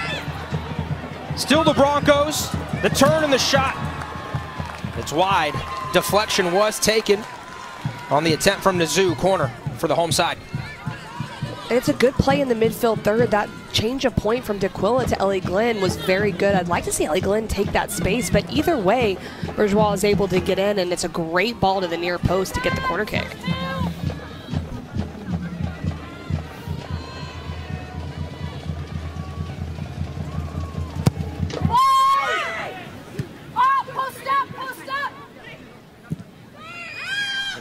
Still the Broncos, the turn and the shot. It's wide. Deflection was taken on the attempt from Nizu, corner for the home side. And it's a good play in the midfield third. That change of point from D'Aquila to Ellie Glenn was very good. I'd like to see Ellie Glenn take that space, but either way, Bourgeois is able to get in, and it's a great ball to the near post to get the corner kick.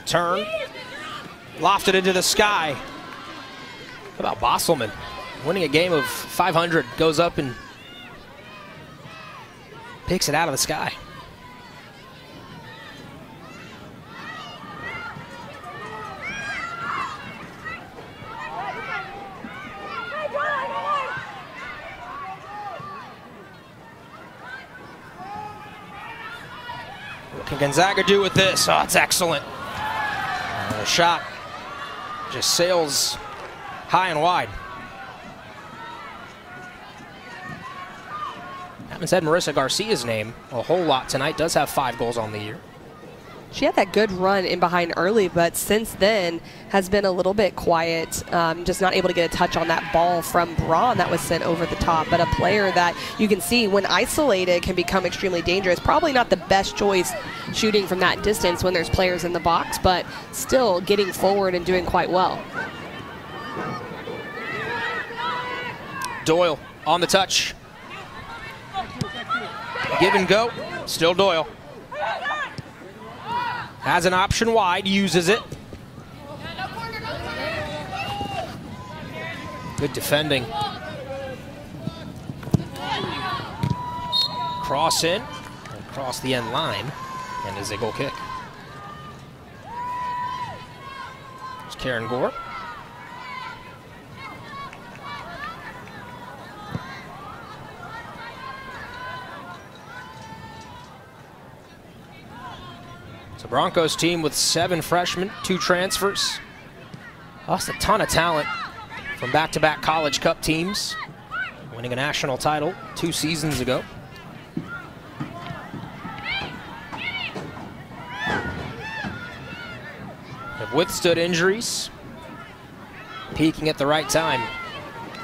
Turn, lofted into the sky. How about Bosselman? Winning a game of 500, goes up and picks it out of the sky. What can Gonzaga do with this? Oh, it's excellent. The shot just sails high and wide. Haven't said Marissa Garcia's name a whole lot tonight. Does have 5 goals on the year. She had that good run in behind early, but since then has been a little bit quiet, just not able to get a touch on that ball from Braun that was sent over the top. But a player that you can see when isolated can become extremely dangerous. Probably not the best choice shooting from that distance when there's players in the box, but still getting forward and doing quite well. Doyle on the touch. Give and go, still Doyle. Has an option wide, uses it. Good defending. Cross in, across the end line, and is a goal kick. There's Karen Gore. It's a Broncos team with 7 freshmen, 2 transfers. Lost a ton of talent from back-to-back College Cup teams, winning a national title 2 seasons ago. Have withstood injuries, peaking at the right time,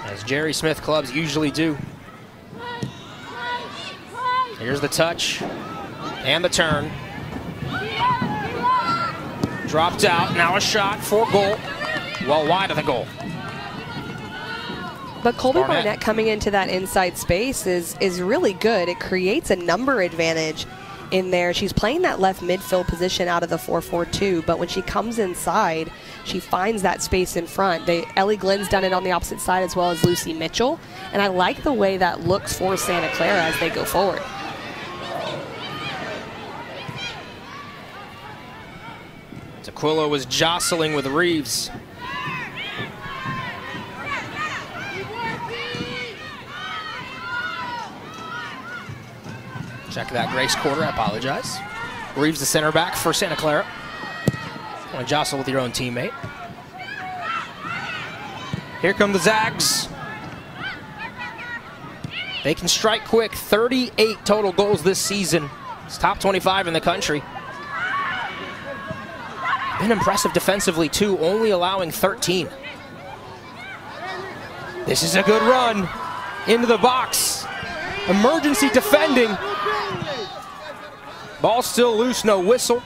as Jerry Smith clubs usually do. Here's the touch and the turn. Dropped out, now a shot for goal, well wide of the goal. But Colby Barnett coming into that inside space is really good. It creates a number advantage in there. She's playing that left midfield position out of the 4-4-2, but when she comes inside, she finds that space in front. Ellie Glenn's done it on the opposite side as well as Lucy Mitchell, and I like the way that looks for Santa Clara as they go forward. Aquila was jostling with Reeves. Check that Grace quarter, I apologize. Reeves the center back for Santa Clara. Want to jostle with your own teammate. Here come the Zags. They can strike quick, 38 total goals this season. It's top 25 in the country. Been impressive defensively too, only allowing 13. This is a good run into the box. Emergency defending. Ball still loose, no whistle.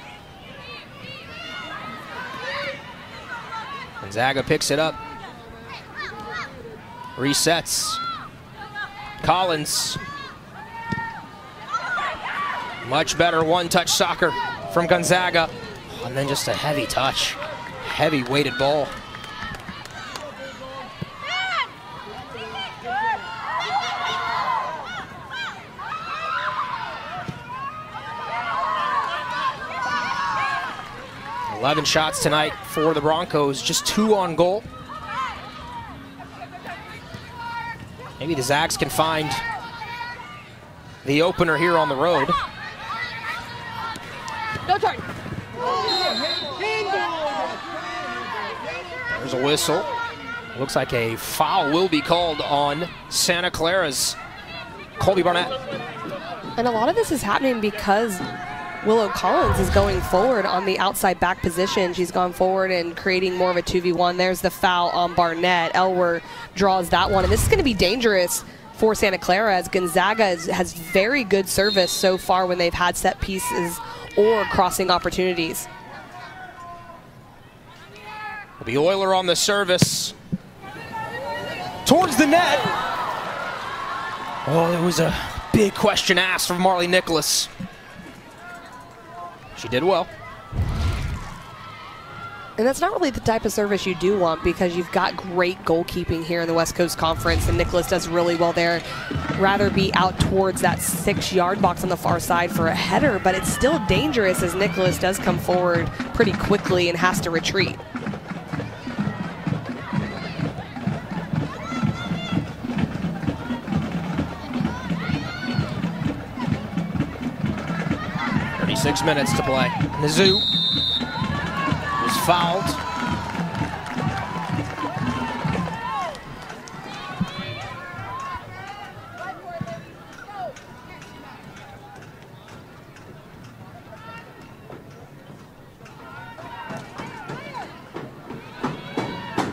Gonzaga picks it up. Resets. Collins. Much better one-touch soccer from Gonzaga. And then just a heavy touch, heavy weighted ball. $11 shots tonight for the Broncos, just 2 on goal. Maybe the Zags can find the opener here on the road. No turn. There's a whistle. Looks like a foul will be called on Santa Clara's Colby Barnett. And a lot of this is happening because Willow Collins is going forward on the outside back position. She's gone forward and creating more of a 2v1. There's the foul on Barnett. Elwer draws that one, and this is going to be dangerous for Santa Clara, as Gonzaga has very good service so far when they've had set pieces or crossing opportunities. It'll be Euler on the service. Towards the net. Oh, there was a big question asked from Marley Nicholas. She did well. And that's not really the type of service you do want, because you've got great goalkeeping here in the West Coast Conference, and Nicholas does really well there. Rather be out towards that 6-yard box on the far side for a header, but it's still dangerous as Nicholas does come forward pretty quickly and has to retreat. Six minutes to play. Nizu was fouled.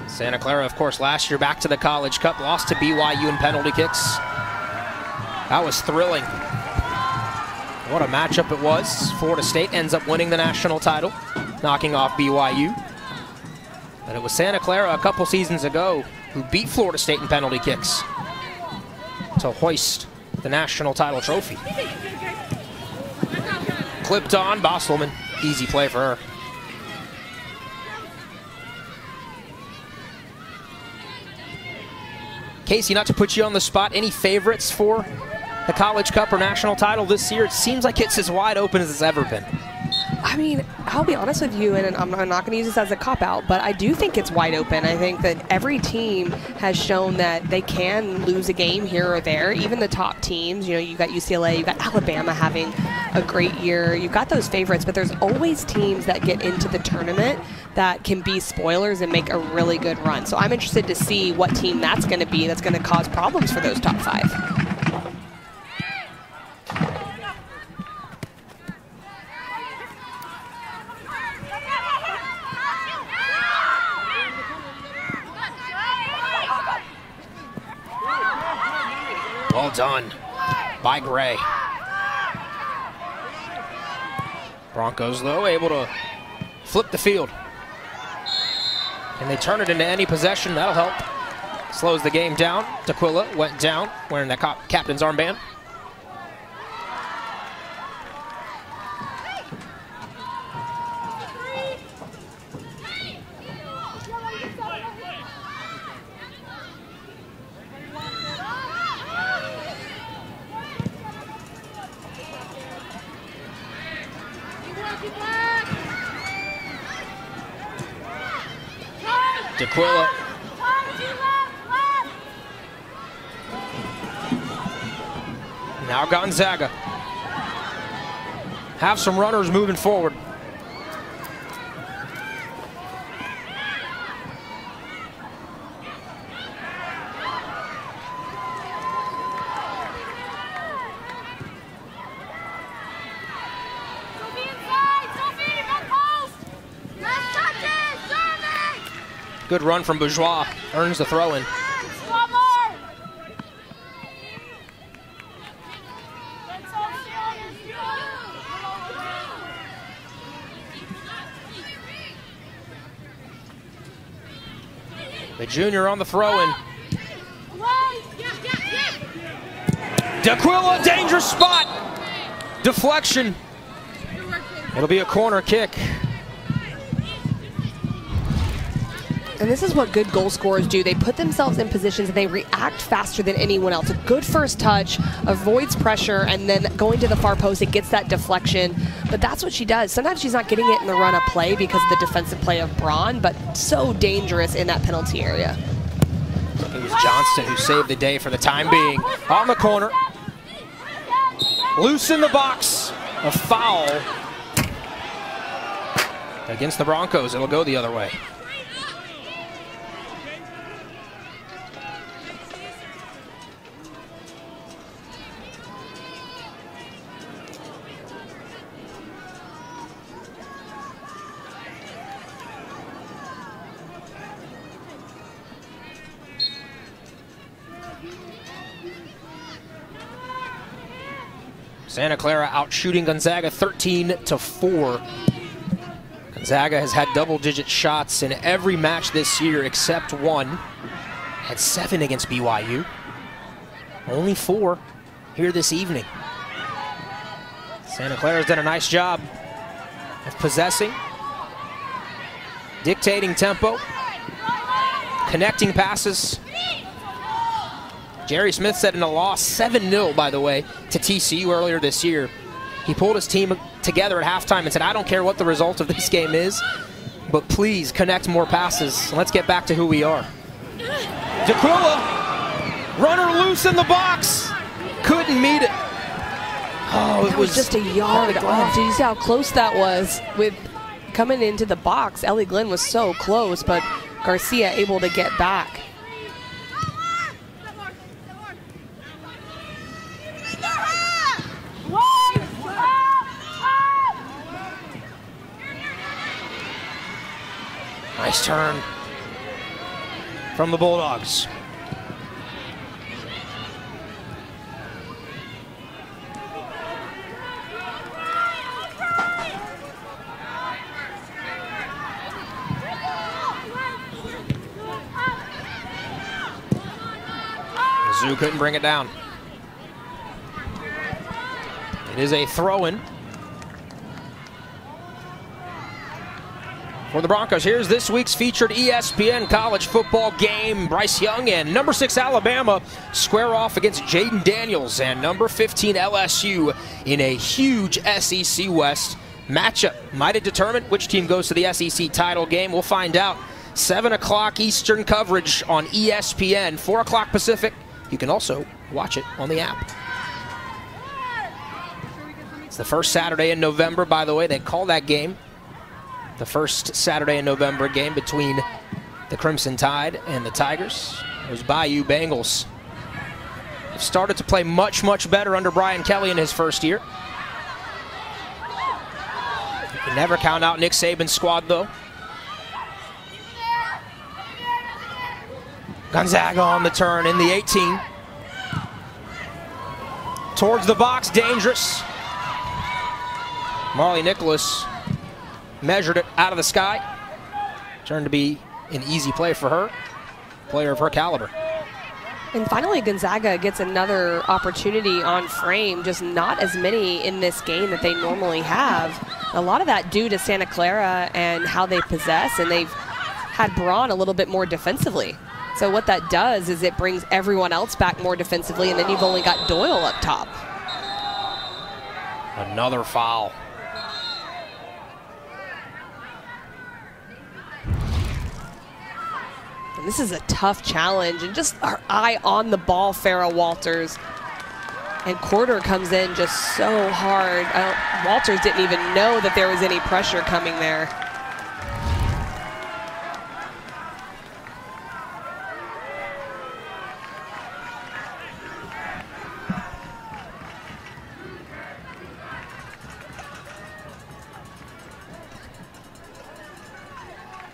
Santa Clara, of course, last year back to the College Cup, lost to BYU in penalty kicks. That was thrilling. What a matchup it was. Florida State ends up winning the national title, knocking off BYU. But it was Santa Clara a couple seasons ago who beat Florida State in penalty kicks to hoist the national title trophy. Clipped on, Bostelman. Easy play for her. Casey, not to put you on the spot, any favorites for the College Cup or national title this year? It seems like it's as wide open as it's ever been. I mean, I'll be honest with you, and I'm not going to use this as a cop-out, but I do think it's wide open. I think that every team has shown that they can lose a game here or there. Even the top teams, you know, you've got UCLA, you've got Alabama having a great year. You've got those favorites, but there's always teams that get into the tournament that can be spoilers and make a really good run. So I'm interested to see what team that's going to be that's going to cause problems for those top 5. Well done by Gray. Broncos, though, able to flip the field. Can they turn it into any possession? That'll help. Slows the game down. Tequila went down, wearing that captain's armband. Tequila. Now Gonzaga. Have some runners moving forward. Good run from Bourgeois, earns the throw-in. The junior on the throw-in. D'Aquila, dangerous spot. Deflection. It'll be a corner kick. And this is what good goal scorers do. They put themselves in positions and they react faster than anyone else. A good first touch, avoids pressure, and then going to the far post, it gets that deflection. But that's what she does. Sometimes she's not getting it in the run of play because of the defensive play of Braun, but so dangerous in that penalty area. It was Johnston who saved the day for the time being. On the corner. Loose in the box. A foul against the Broncos. It'll go the other way. Santa Clara out shooting Gonzaga 13-4. Gonzaga has had double-digit shots in every match this year except one. Had 7 against BYU. Only 4 here this evening. Santa Clara's done a nice job of possessing, dictating tempo, connecting passes. Jerry Smith said in a loss, 7-0, by the way, to TCU earlier this year. He pulled his team together at halftime and said, I don't care what the result of this game is, but please connect more passes. Let's get back to who we are. D'Aquila, runner loose in the box. Couldn't meet it. Oh, it was just a yard off. Did you see how close that was with coming into the box? Ellie Glenn was so close, but Garcia able to get back. Nice turn from the Bulldogs. Mizzou couldn't bring it down. It is a throw-in for the Broncos. Here's this week's featured ESPN college football game. Bryce Young and number 6 Alabama square off against Jaden Daniels and number 15 LSU in a huge SEC West matchup. Might it determine which team goes to the SEC title game? We'll find out. 7 o'clock Eastern coverage on ESPN, 4 o'clock Pacific. You can also watch it on the app. It's the first Saturday in November, by the way. They call that game the first Saturday in November game between the Crimson Tide and the Tigers. Those Bayou Bengals have started to play much, much better under Brian Kelly in his first year. You can never count out Nick Saban's squad, though. Gonzaga on the turn in the 18. Towards the box, dangerous. Marley Nicholas measured it out of the sky. Turned to be an easy play for her. Player of her caliber. And finally, Gonzaga gets another opportunity on frame, just not as many in this game that they normally have. A lot of that due to Santa Clara and how they possess, and they've had Braun a little bit more defensively. So what that does is it brings everyone else back more defensively, and then you've only got Doyle up top. Another foul. And this is a tough challenge, and just our eye on the ball, Farrah Walters. And Quarter comes in just so hard. Walters didn't even know that there was any pressure coming there.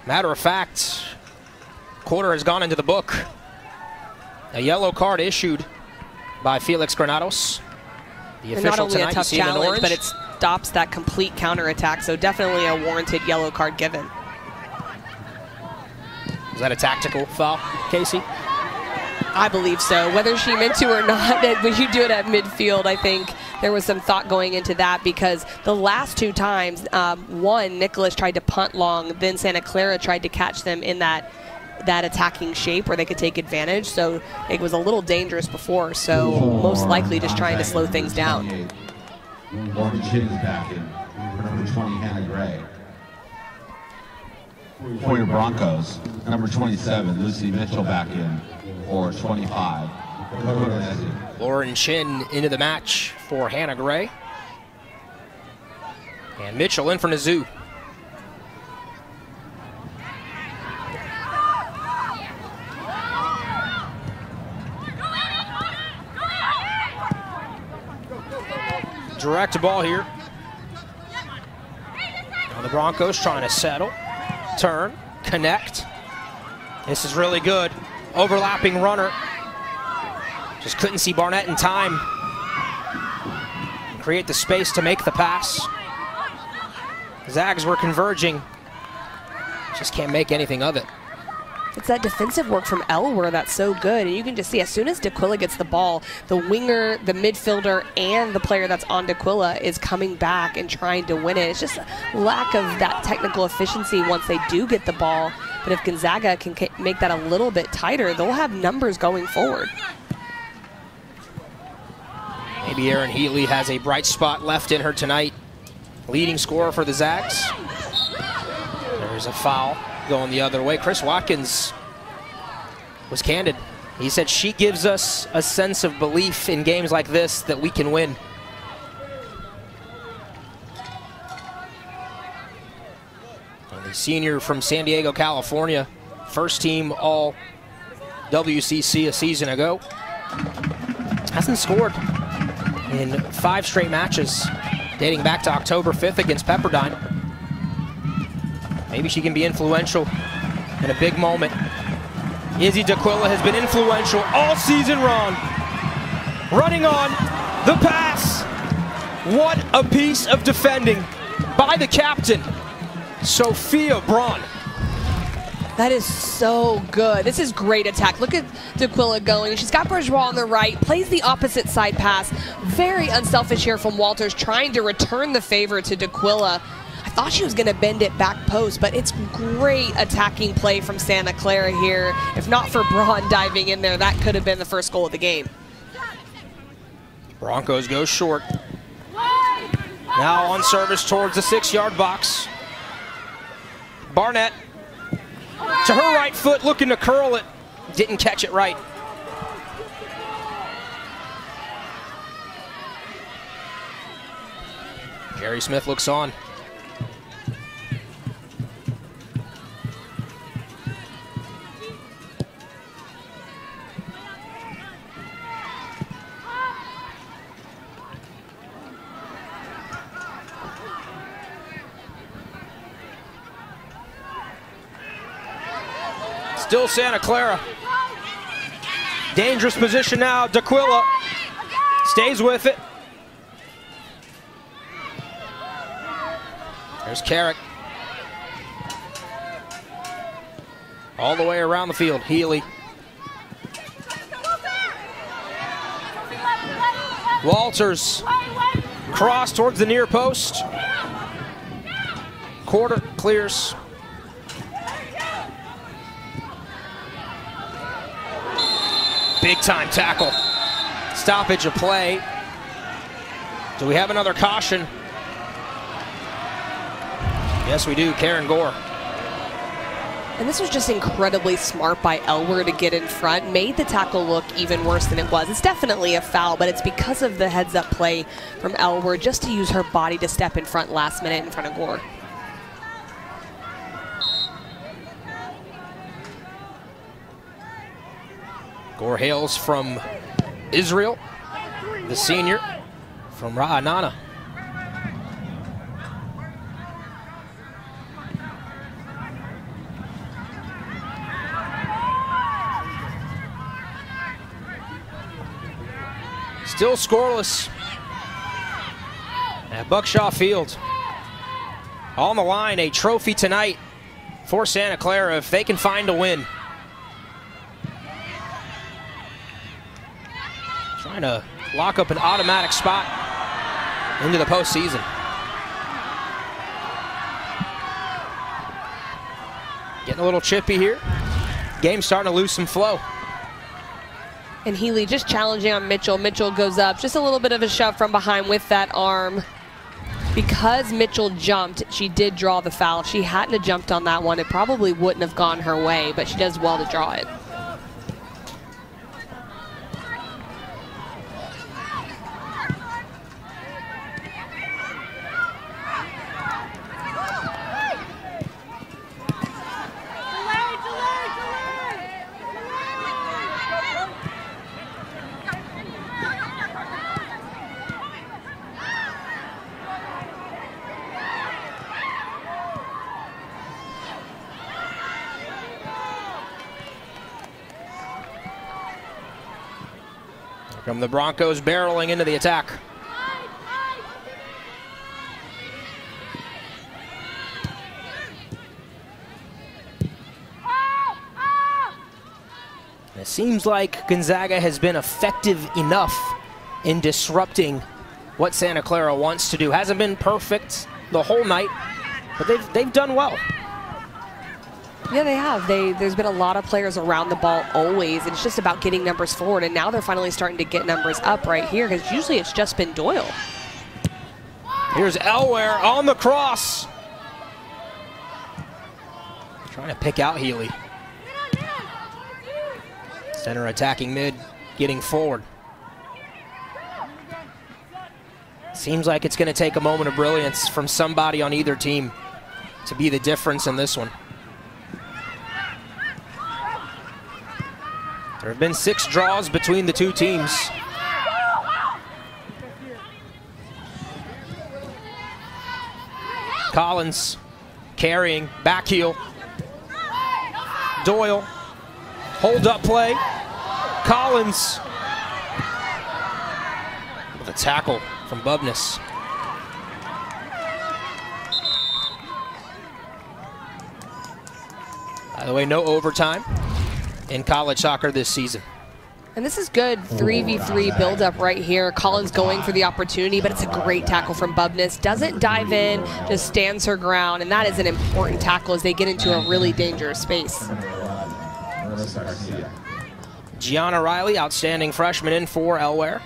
Matter of fact, Quarter has gone into the book. A yellow card issued by Felix Granados. The official not only tonight, a tough challenge, but it stops that complete counterattack, so definitely a warranted yellow card given. Was that a tactical foul, Casey? I believe so. Whether she meant to or not, when you do it at midfield, I think there was some thought going into that, because the last 2 times, one, Nicholas tried to punt long, then Santa Clara tried to catch them in that attacking shape where they could take advantage. So it was a little dangerous before, so most likely just trying to slow things down. Lauren Chin is back in for number 20, Hannah Gray. For your Broncos, number 27, Lucy Mitchell back in for 25. Lauren Chin into the match for Hannah Gray. And Mitchell in for Mizzou. Direct ball here. Now the Broncos trying to settle, turn, connect. This is really good. Overlapping runner. Just couldn't see Barnett in time. create the space to make the pass. Zags were converging. Just can't make anything of it. It's that defensive work from Elwer that's so good. And you can just see as soon as D'Aquila gets the ball, the winger, the midfielder, and the player that's on D'Aquila is coming back and trying to win it. It's just a lack of that technical efficiency once they do get the ball. But if Gonzaga can make that a little bit tighter, they'll have numbers going forward. Maybe Erin Healy has a bright spot left in her tonight. Leading scorer for the Zags. There's a foul going the other way. Chris Watkins was candid. He said she gives us a sense of belief in games like this that we can win. And the senior from San Diego, California, first team all WCC a season ago, hasn't scored in 5 straight matches dating back to October 5th against Pepperdine. Maybe she can be influential in a big moment. Izzy D'Aquila has been influential all season long. Running on the pass. What a piece of defending by the captain, Sophia Braun. That is so good. This is great attack. Look at D'Aquila going. She's got Bourgeois on the right, plays the opposite side pass. Very unselfish here from Walters, trying to return the favor to D'Aquila. I thought she was going to bend it back post, but it's great attacking play from Santa Clara here. If not for Braun diving in there, that could have been the first goal of the game. Broncos go short. Now on service towards the 6-yard box. Barnett to her right foot, looking to curl it. Didn't catch it right. Jerry Smith looks on. Still Santa Clara. Dangerous position now. D'Aquila stays with it. There's Carrick. All the way around the field. Healy. Walters. Cross towards the near post. Quarter clears. Big time tackle. Stoppage of play. Do we have another caution? Yes, we do. Karen Gore. And this was just incredibly smart by Elwer to get in front. Made the tackle look even worse than it was. It's definitely a foul, but it's because of the heads-up play from Elwer just to use her body to step in front last minute in front of Gore. Gore hails from Israel, the senior from Ra'anana. Still scoreless at Buckshaw Field. On the line, a trophy tonight for Santa Clara if they can find a win. Trying to lock up an automatic spot into the postseason. Getting a little chippy here. Game's starting to lose some flow. And Healy just challenging on Mitchell. Mitchell goes up, just a little bit of a shove from behind with that arm. Because Mitchell jumped, she did draw the foul. If she hadn't have jumped on that one, it probably wouldn't have gone her way, but she does well to draw it. From the Broncos barreling into the attack. It seems like Gonzaga has been effective enough in disrupting what Santa Clara wants to do. Hasn't been perfect the whole night, but they've done well. Yeah, they have. There's been a lot of players around the ball always. It's just about getting numbers forward, and now they're finally starting to get numbers up right here, because usually it's just been Doyle. Here's Elware on the cross. Trying to pick out Healy. Center attacking mid, getting forward. Seems like it's going to take a moment of brilliance from somebody on either team to be the difference in this one. There have been 6 draws between the two teams. Collins carrying, back heel. Doyle, hold up play. Collins with a tackle from Bubness. By the way, no overtime in college soccer this season. And this is good 3v3 build-up right here. Collins going for the opportunity, but it's a great tackle from Bubness. Doesn't dive in, just stands her ground, and that is an important tackle as they get into a really dangerous space. Gianna Riley, outstanding freshman, in for Elware.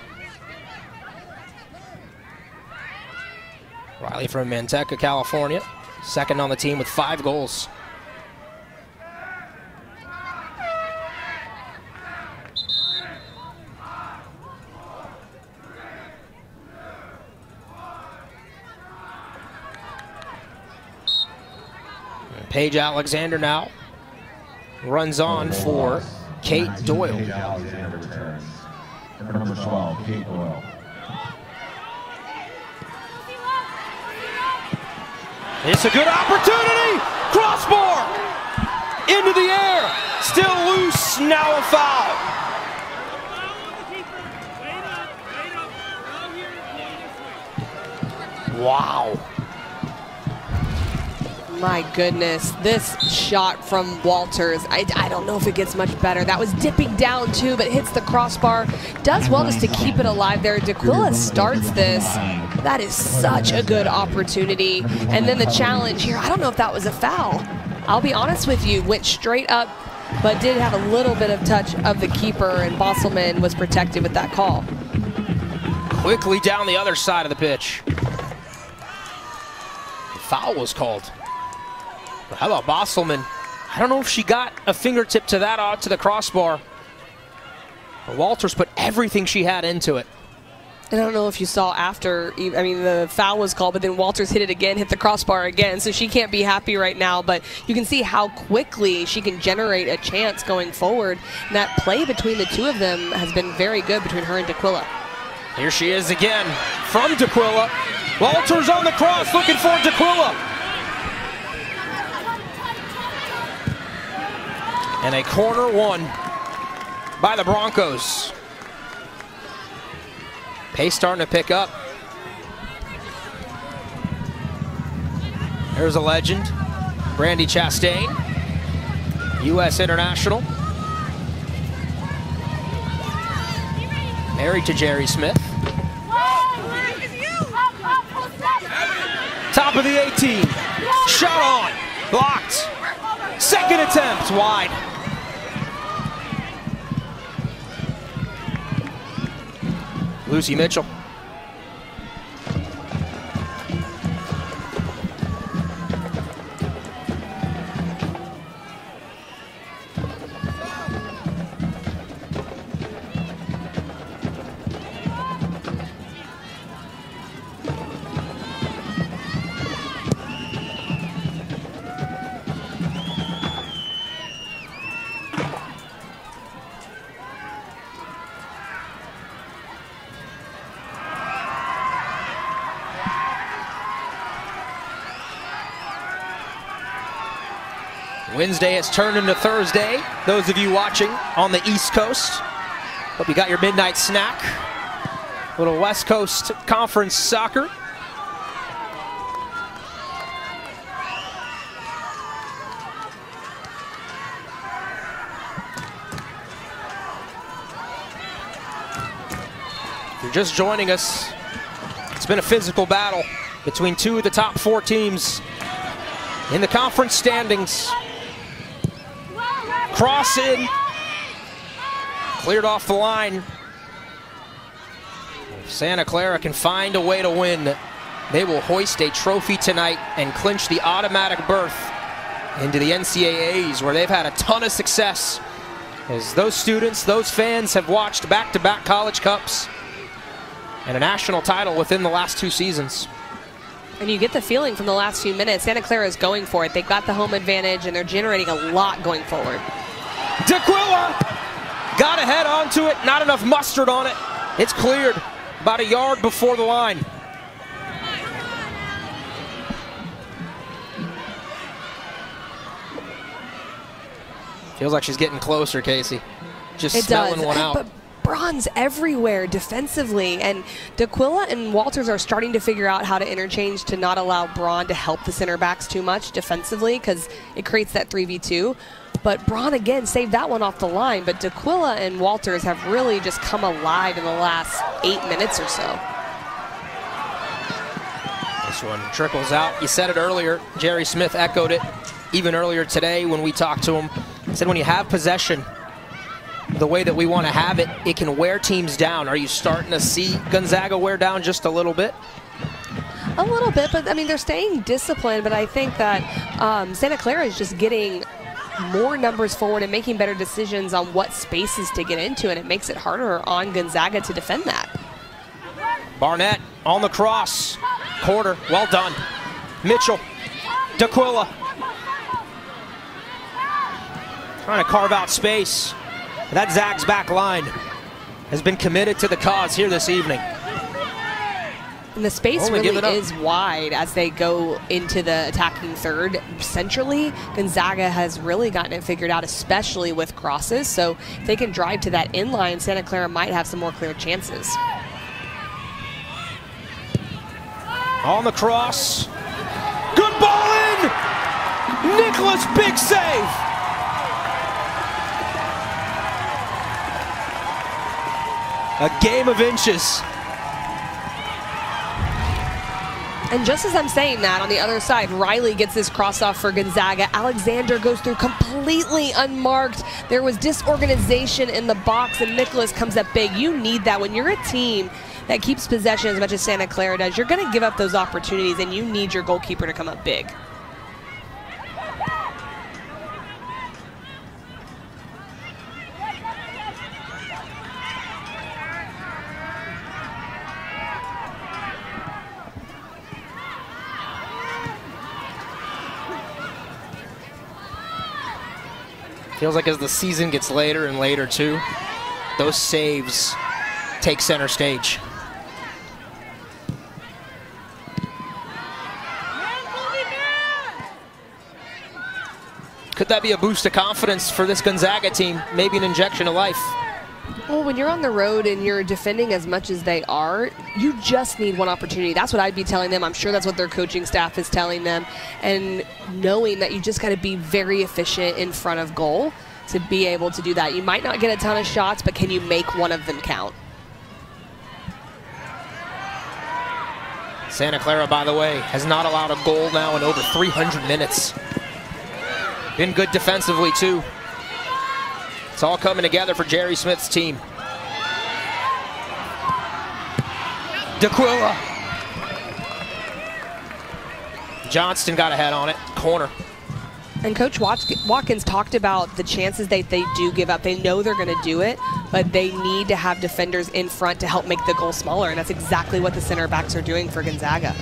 Riley from Manteca, California, second on the team with 5 goals. Paige Alexander now runs on for Kate Doyle. Paige Alexander returns. Number 12, Kate Doyle. It's a good opportunity. Crossbar into the air. Still loose. Now a foul. Wow. My goodness, this shot from Walters, I don't know if it gets much better. That was dipping down too, but hits the crossbar. Does well just to keep it alive there. D'Aquila starts this. That is such a good opportunity. And then the challenge here, I don't know if that was a foul. I'll be honest with you, went straight up, but did have a little bit of touch of the keeper, and Bosselman was protected with that call. Quickly down the other side of the pitch. The foul was called. But how about Bosselman? I don't know if she got a fingertip to that out to the crossbar. But Walters put everything she had into it. And I don't know if you saw after, I mean, the foul was called, but then Walters hit it again, hit the crossbar again, so she can't be happy right now, but you can see how quickly she can generate a chance going forward. And that play between the two of them has been very good between her and D'Aquila. Here she is again from D'Aquila. Walters on the cross, looking for D'Aquila. And a corner won by the Broncos. Pace starting to pick up. There's a legend, Brandy Chastain, U.S. international. Married to Jerry Smith. Top of the 18. Shot on. Blocked. Second attempt. Wide. Lucy Mitchell. Wednesday has turned into Thursday. Those of you watching on the East Coast, hope you got your midnight snack. A little West Coast Conference soccer. just joining us, it's been a physical battle between two of the top 4 teams in the conference standings. Cross in, cleared off the line. If Santa Clara can find a way to win, they will hoist a trophy tonight and clinch the automatic berth into the NCAAs, where they've had a ton of success as those students, those fans have watched back-to-back college cups and a national title within the last 2 seasons. And you get the feeling from the last few minutes, Santa Clara is going for it. They've got the home advantage, and they're generating a lot going forward. D'Aquila got ahead onto it, not enough mustard on it. It's cleared about a yard before the line. Feels like she's getting closer, Casey. Just smelling one out. But Braun's everywhere defensively, and D'Aquila and Walters are starting to figure out how to interchange to not allow Braun to help the center backs too much defensively, because it creates that 3v2. But Braun again saved that one off the line, but D'Aquila and Walters have really just come alive in the last 8 minutes or so. This one trickles out. You said it earlier. Jerry Smith echoed it even earlier today when we talked to him. He said when you have possession the way that we want to have it, it can wear teams down. Are you starting to see Gonzaga wear down just a little bit? A little bit, but I mean, they're staying disciplined, but I think that Santa Clara is just getting more numbers forward and making better decisions on what spaces to get into, and it makes it harder on Gonzaga to defend that. Barnett on the cross. Quarter, well done. Mitchell, D'Aquila. Trying to carve out space. That Zags back line has been committed to the cause here this evening. And the space really is wide as they go into the attacking third. Centrally, Gonzaga has really gotten it figured out, especially with crosses. So if they can drive to that inline, Santa Clara might have some more clear chances. On the cross. Good ball in! Nicholas, big save! A game of inches. And just as I'm saying that, on the other side, Riley gets this cross off for Gonzaga. Alexander goes through completely unmarked. There was disorganization in the box, and Nicholas comes up big. You need that when you're a team that keeps possession as much as Santa Clara does. You're going to give up those opportunities, and you need your goalkeeper to come up big. Feels like as the season gets later and later too, those saves take center stage. Could that be a boost of confidence for this Gonzaga team? Maybe an injection of life? Well, when you're on the road and you're defending as much as they are, you just need one opportunity. That's what I'd be telling them. I'm sure that's what their coaching staff is telling them. And knowing that you just got to be very efficient in front of goal to be able to do that. You might not get a ton of shots, but can you make one of them count? Santa Clara, by the way, has not allowed a goal now in over 300 minutes. Been good defensively, too. It's all coming together for Jerry Smith's team. D'Aquila. Johnston got a head on it. Corner. And Coach Watkins talked about the chances they do give up. They know they're going to do it, but they need to have defenders in front to help make the goal smaller, and that's exactly what the center backs are doing for Gonzaga.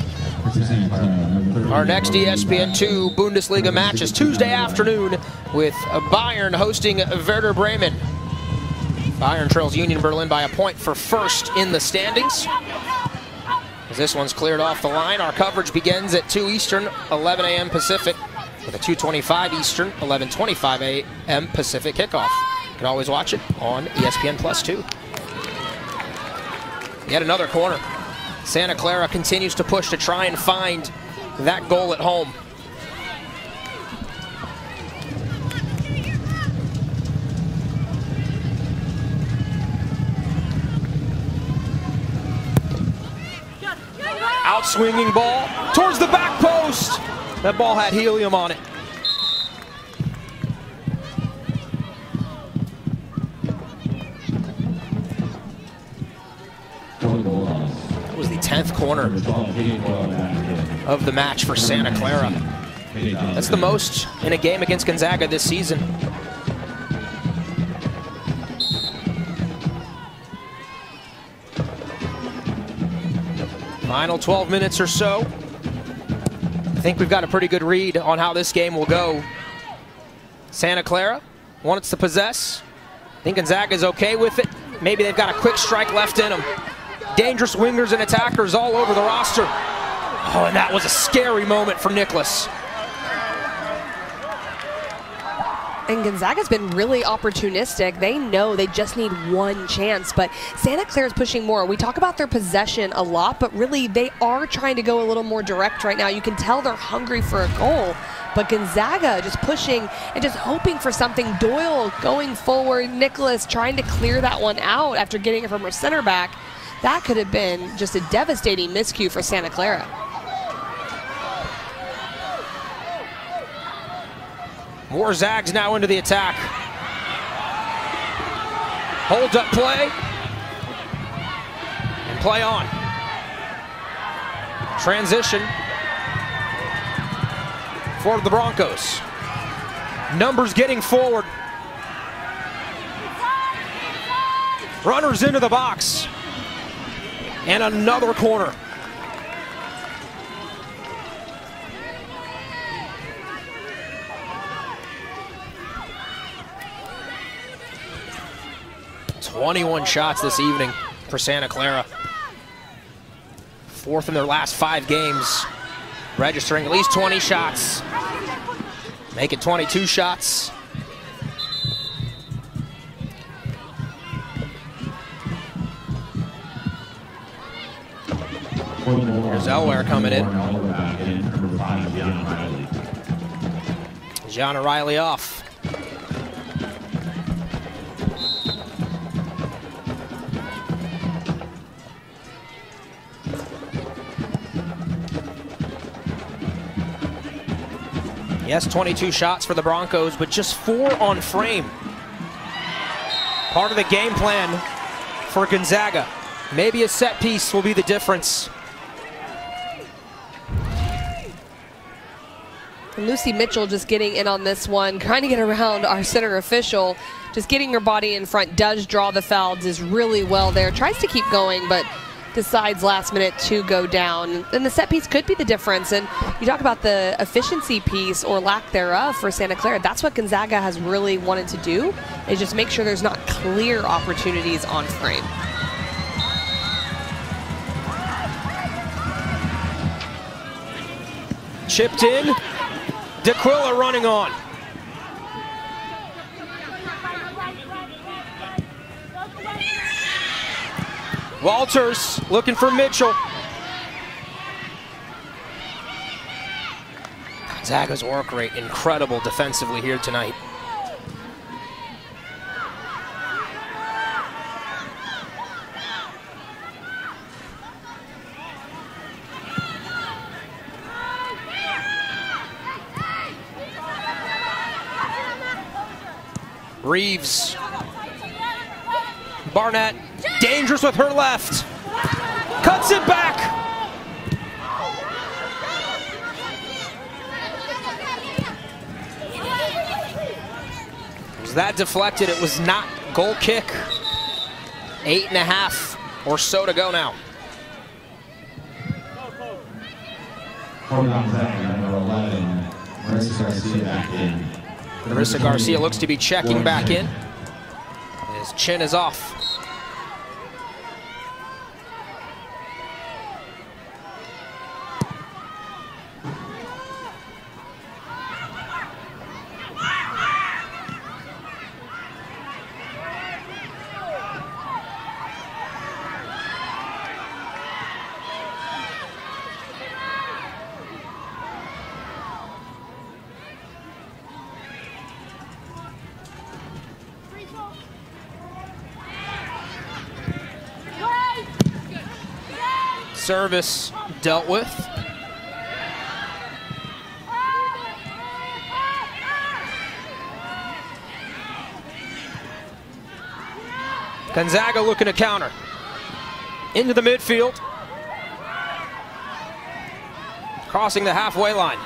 Our next ESPN2 Bundesliga match is Tuesday afternoon with Bayern hosting Werder Bremen. Bayern trails Union Berlin by a point for first in the standings. As this one's cleared off the line, our coverage begins at 2 Eastern, 11 a.m. Pacific, with a 2:25 Eastern, 11:25 a.m. Pacific kickoff. You can always watch it on ESPN Plus 2. Yet another corner. Santa Clara continues to push to try and find that goal at home. Out-swinging ball towards the back post. That ball had helium on it. That was the 10th corner of the match for Santa Clara. That's the most in a game against Gonzaga this season. Final 12 minutes or so. I think we've got a pretty good read on how this game will go. Santa Clara wants to possess. I think Gonzaga's okay with it. Maybe they've got a quick strike left in them. Dangerous wingers and attackers all over the roster. Oh, and that was a scary moment for Nicholas. And Gonzaga's been really opportunistic. They know they just need one chance, but Santa Clara's pushing more. We talk about their possession a lot, but really they are trying to go a little more direct right now. You can tell they're hungry for a goal, but Gonzaga just pushing and just hoping for something. Doyle going forward, Nicholas trying to clear that one out after getting it from her center back. That could have been just a devastating miscue for Santa Clara. More Zags now into the attack. Hold up play. And play on. Transition for the Broncos. Numbers getting forward. Runners into the box. And another corner. .21 shots this evening for Santa Clara. Fourth in their last 5 games, registering at least 20 shots. Make it 22 shots. There's Elware coming in. John O'Reilly off. Yes, 22 shots for the Broncos, but just 4 on frame. Part of the game plan for Gonzaga. Maybe a set piece will be the difference. Lucy Mitchell just getting in on this one, trying to get around our center official. Just getting her body in front, does draw the foul, does really well there. Tries to keep going, but decides last minute to go down. And the set piece could be the difference. And you talk about the efficiency piece or lack thereof for Santa Clara. That's what Gonzaga has really wanted to do, is just make sure there's not clear opportunities on frame. Chipped in. D'Aquila running on. Walters looking for Mitchell. Gonzaga's work rate incredible defensively here tonight. Reeves. Barnett, dangerous with her left. Cuts it back. Was that deflected? It was not. Goal kick. 8.5 or so to go now. Number 11, Marissa Garcia back in. Marissa Garcia looks to be checking back in. His chin is off. Service dealt with. Gonzaga looking to counter. Into the midfield. Crossing the halfway line.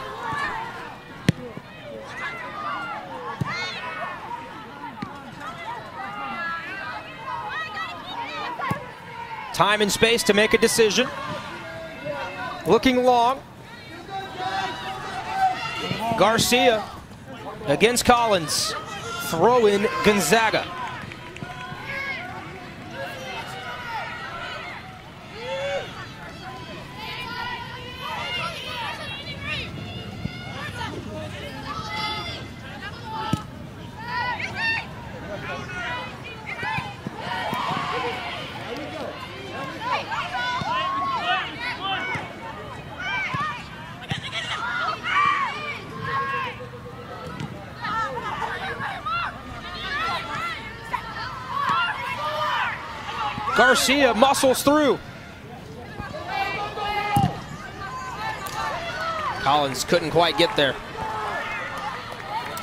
Time and space to make a decision. Looking long. Garcia against Collins. Throw in Gonzaga. Garcia muscles through. Collins couldn't quite get there.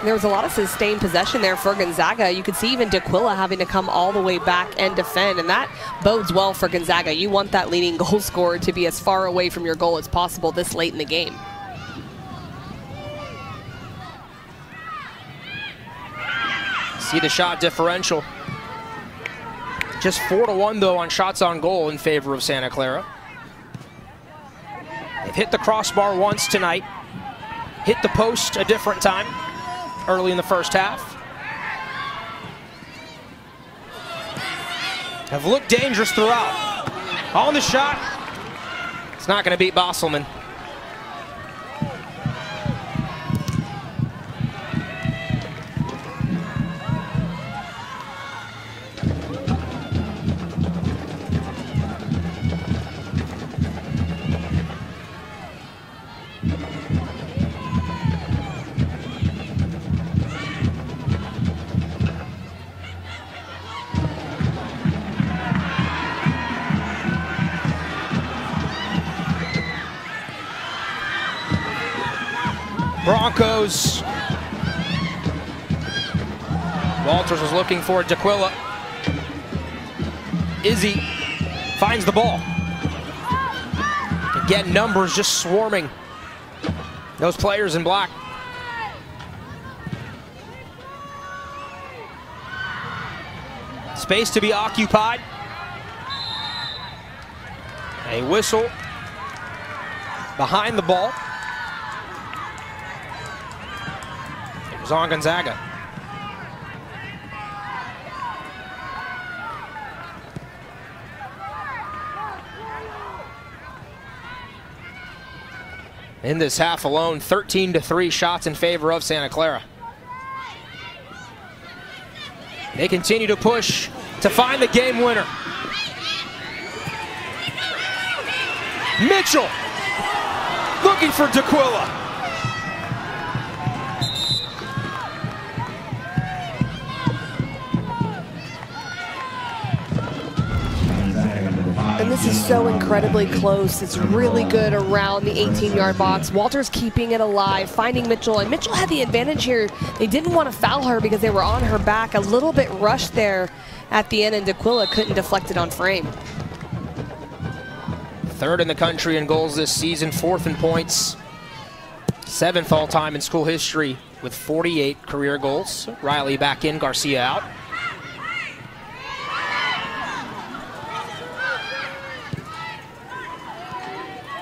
There was a lot of sustained possession there for Gonzaga. You could see even D'Aquila having to come all the way back and defend, and that bodes well for Gonzaga. You want that leading goal scorer to be as far away from your goal as possible this late in the game. See the shot differential. Just 4-1 though on shots on goal in favor of Santa Clara. They've hit the crossbar once tonight. Hit the post a different time early in the first half. Have looked dangerous throughout. On the shot. It's not going to beat Bosselman. Broncos. Walters was looking for D'Aquila. Izzy finds the ball. Again, numbers just swarming those players in black. Space to be occupied. A whistle behind the ball. It was on Gonzaga. In this half alone, 13-3 shots in favor of Santa Clara. They continue to push to find the game winner. Mitchell looking for D'Aquila. And this is so incredibly close. It's really good around the 18-yard box. Walters keeping it alive, finding Mitchell. And Mitchell had the advantage here. They didn't want to foul her because they were on her back. A little bit rushed there at the end, and D'Aquila couldn't deflect it on frame. Third in the country in goals this season, fourth in points. Seventh all-time in school history with 48 career goals. Riley back in, Garcia out.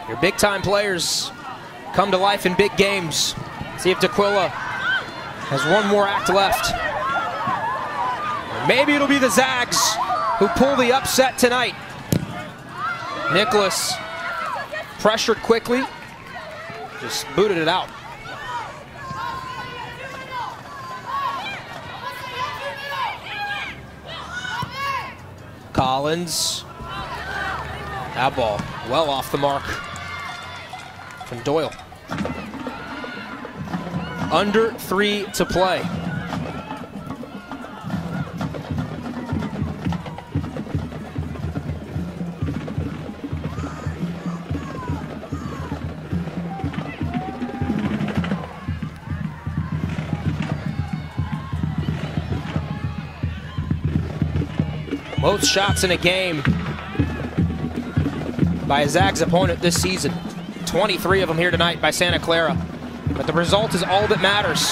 Your big-time players come to life in big games. See if D'Aquila has one more act left. Or maybe it'll be the Zags who pull the upset tonight. Nicholas pressured quickly, just booted it out. Collins. That ball well off the mark from Doyle. Under 3 to play. Most shots in a game by a Zags opponent this season. 23 of them here tonight by Santa Clara. But the result is all that matters.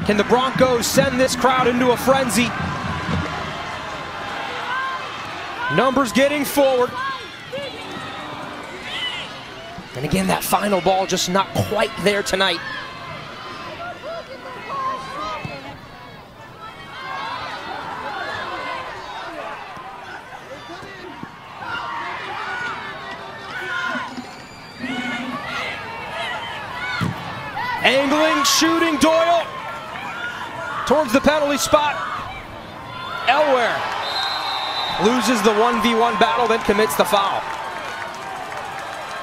Can the Broncos send this crowd into a frenzy? Numbers getting forward. And again, that final ball just not quite there tonight. Angling, shooting, Doyle towards the penalty spot. Elware loses the 1v1 battle, then commits the foul.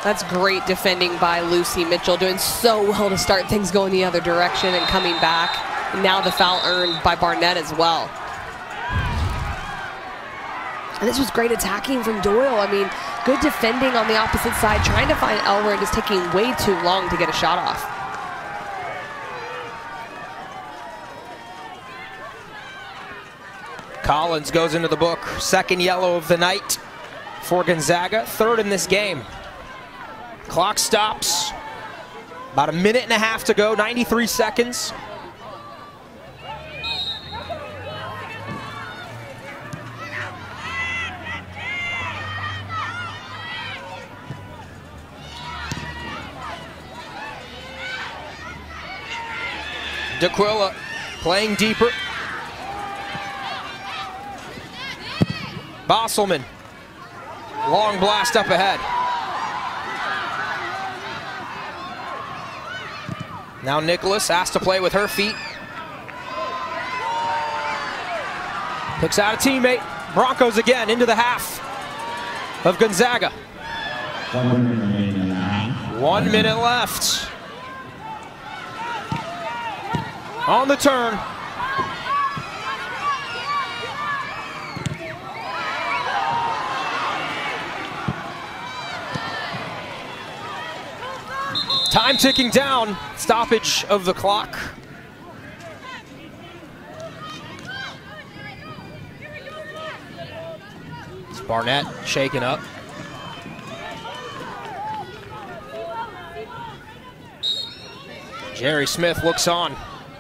That's great defending by Lucy Mitchell, doing so well to start things going the other direction and coming back. And now the foul earned by Barnett as well. And this was great attacking from Doyle. I mean, good defending on the opposite side, trying to find Elware and just taking way too long to get a shot off. Collins goes into the book. Second yellow of the night for Gonzaga. Third in this game. Clock stops. About a minute and a half to go. 93 seconds. D'Aquila playing deeper. Bosselman, long blast up ahead. Now Nicholas asked to play with her feet. Picks out a teammate. Broncos again into the half of Gonzaga. 1 minute left. On the turn. Time ticking down, stoppage of the clock. It's Barnett shaken up. Jerry Smith looks on,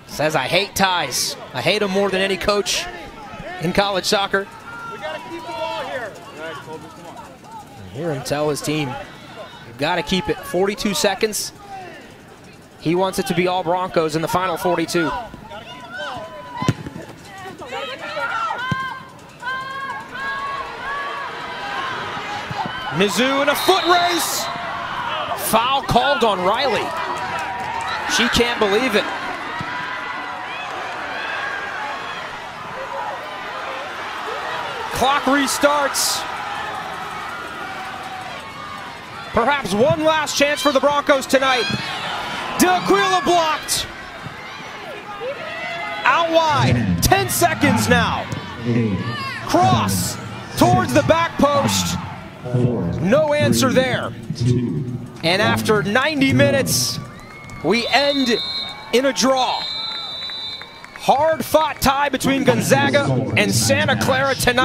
says, I hate ties. I hate them more than any coach in college soccer. We gotta keep the ball here. Hear him tell his team, you've got to keep it. 42 seconds. He wants it to be all Broncos in the final 42. Mizzou in a foot race. Foul called on Riley. She can't believe it. Clock restarts. Perhaps one last chance for the Broncos tonight. D'Aquila blocked. Out wide. 10 seconds now. Cross towards the back post. No answer there. And after 90 minutes, we end in a draw. Hard-fought tie between Gonzaga and Santa Clara tonight.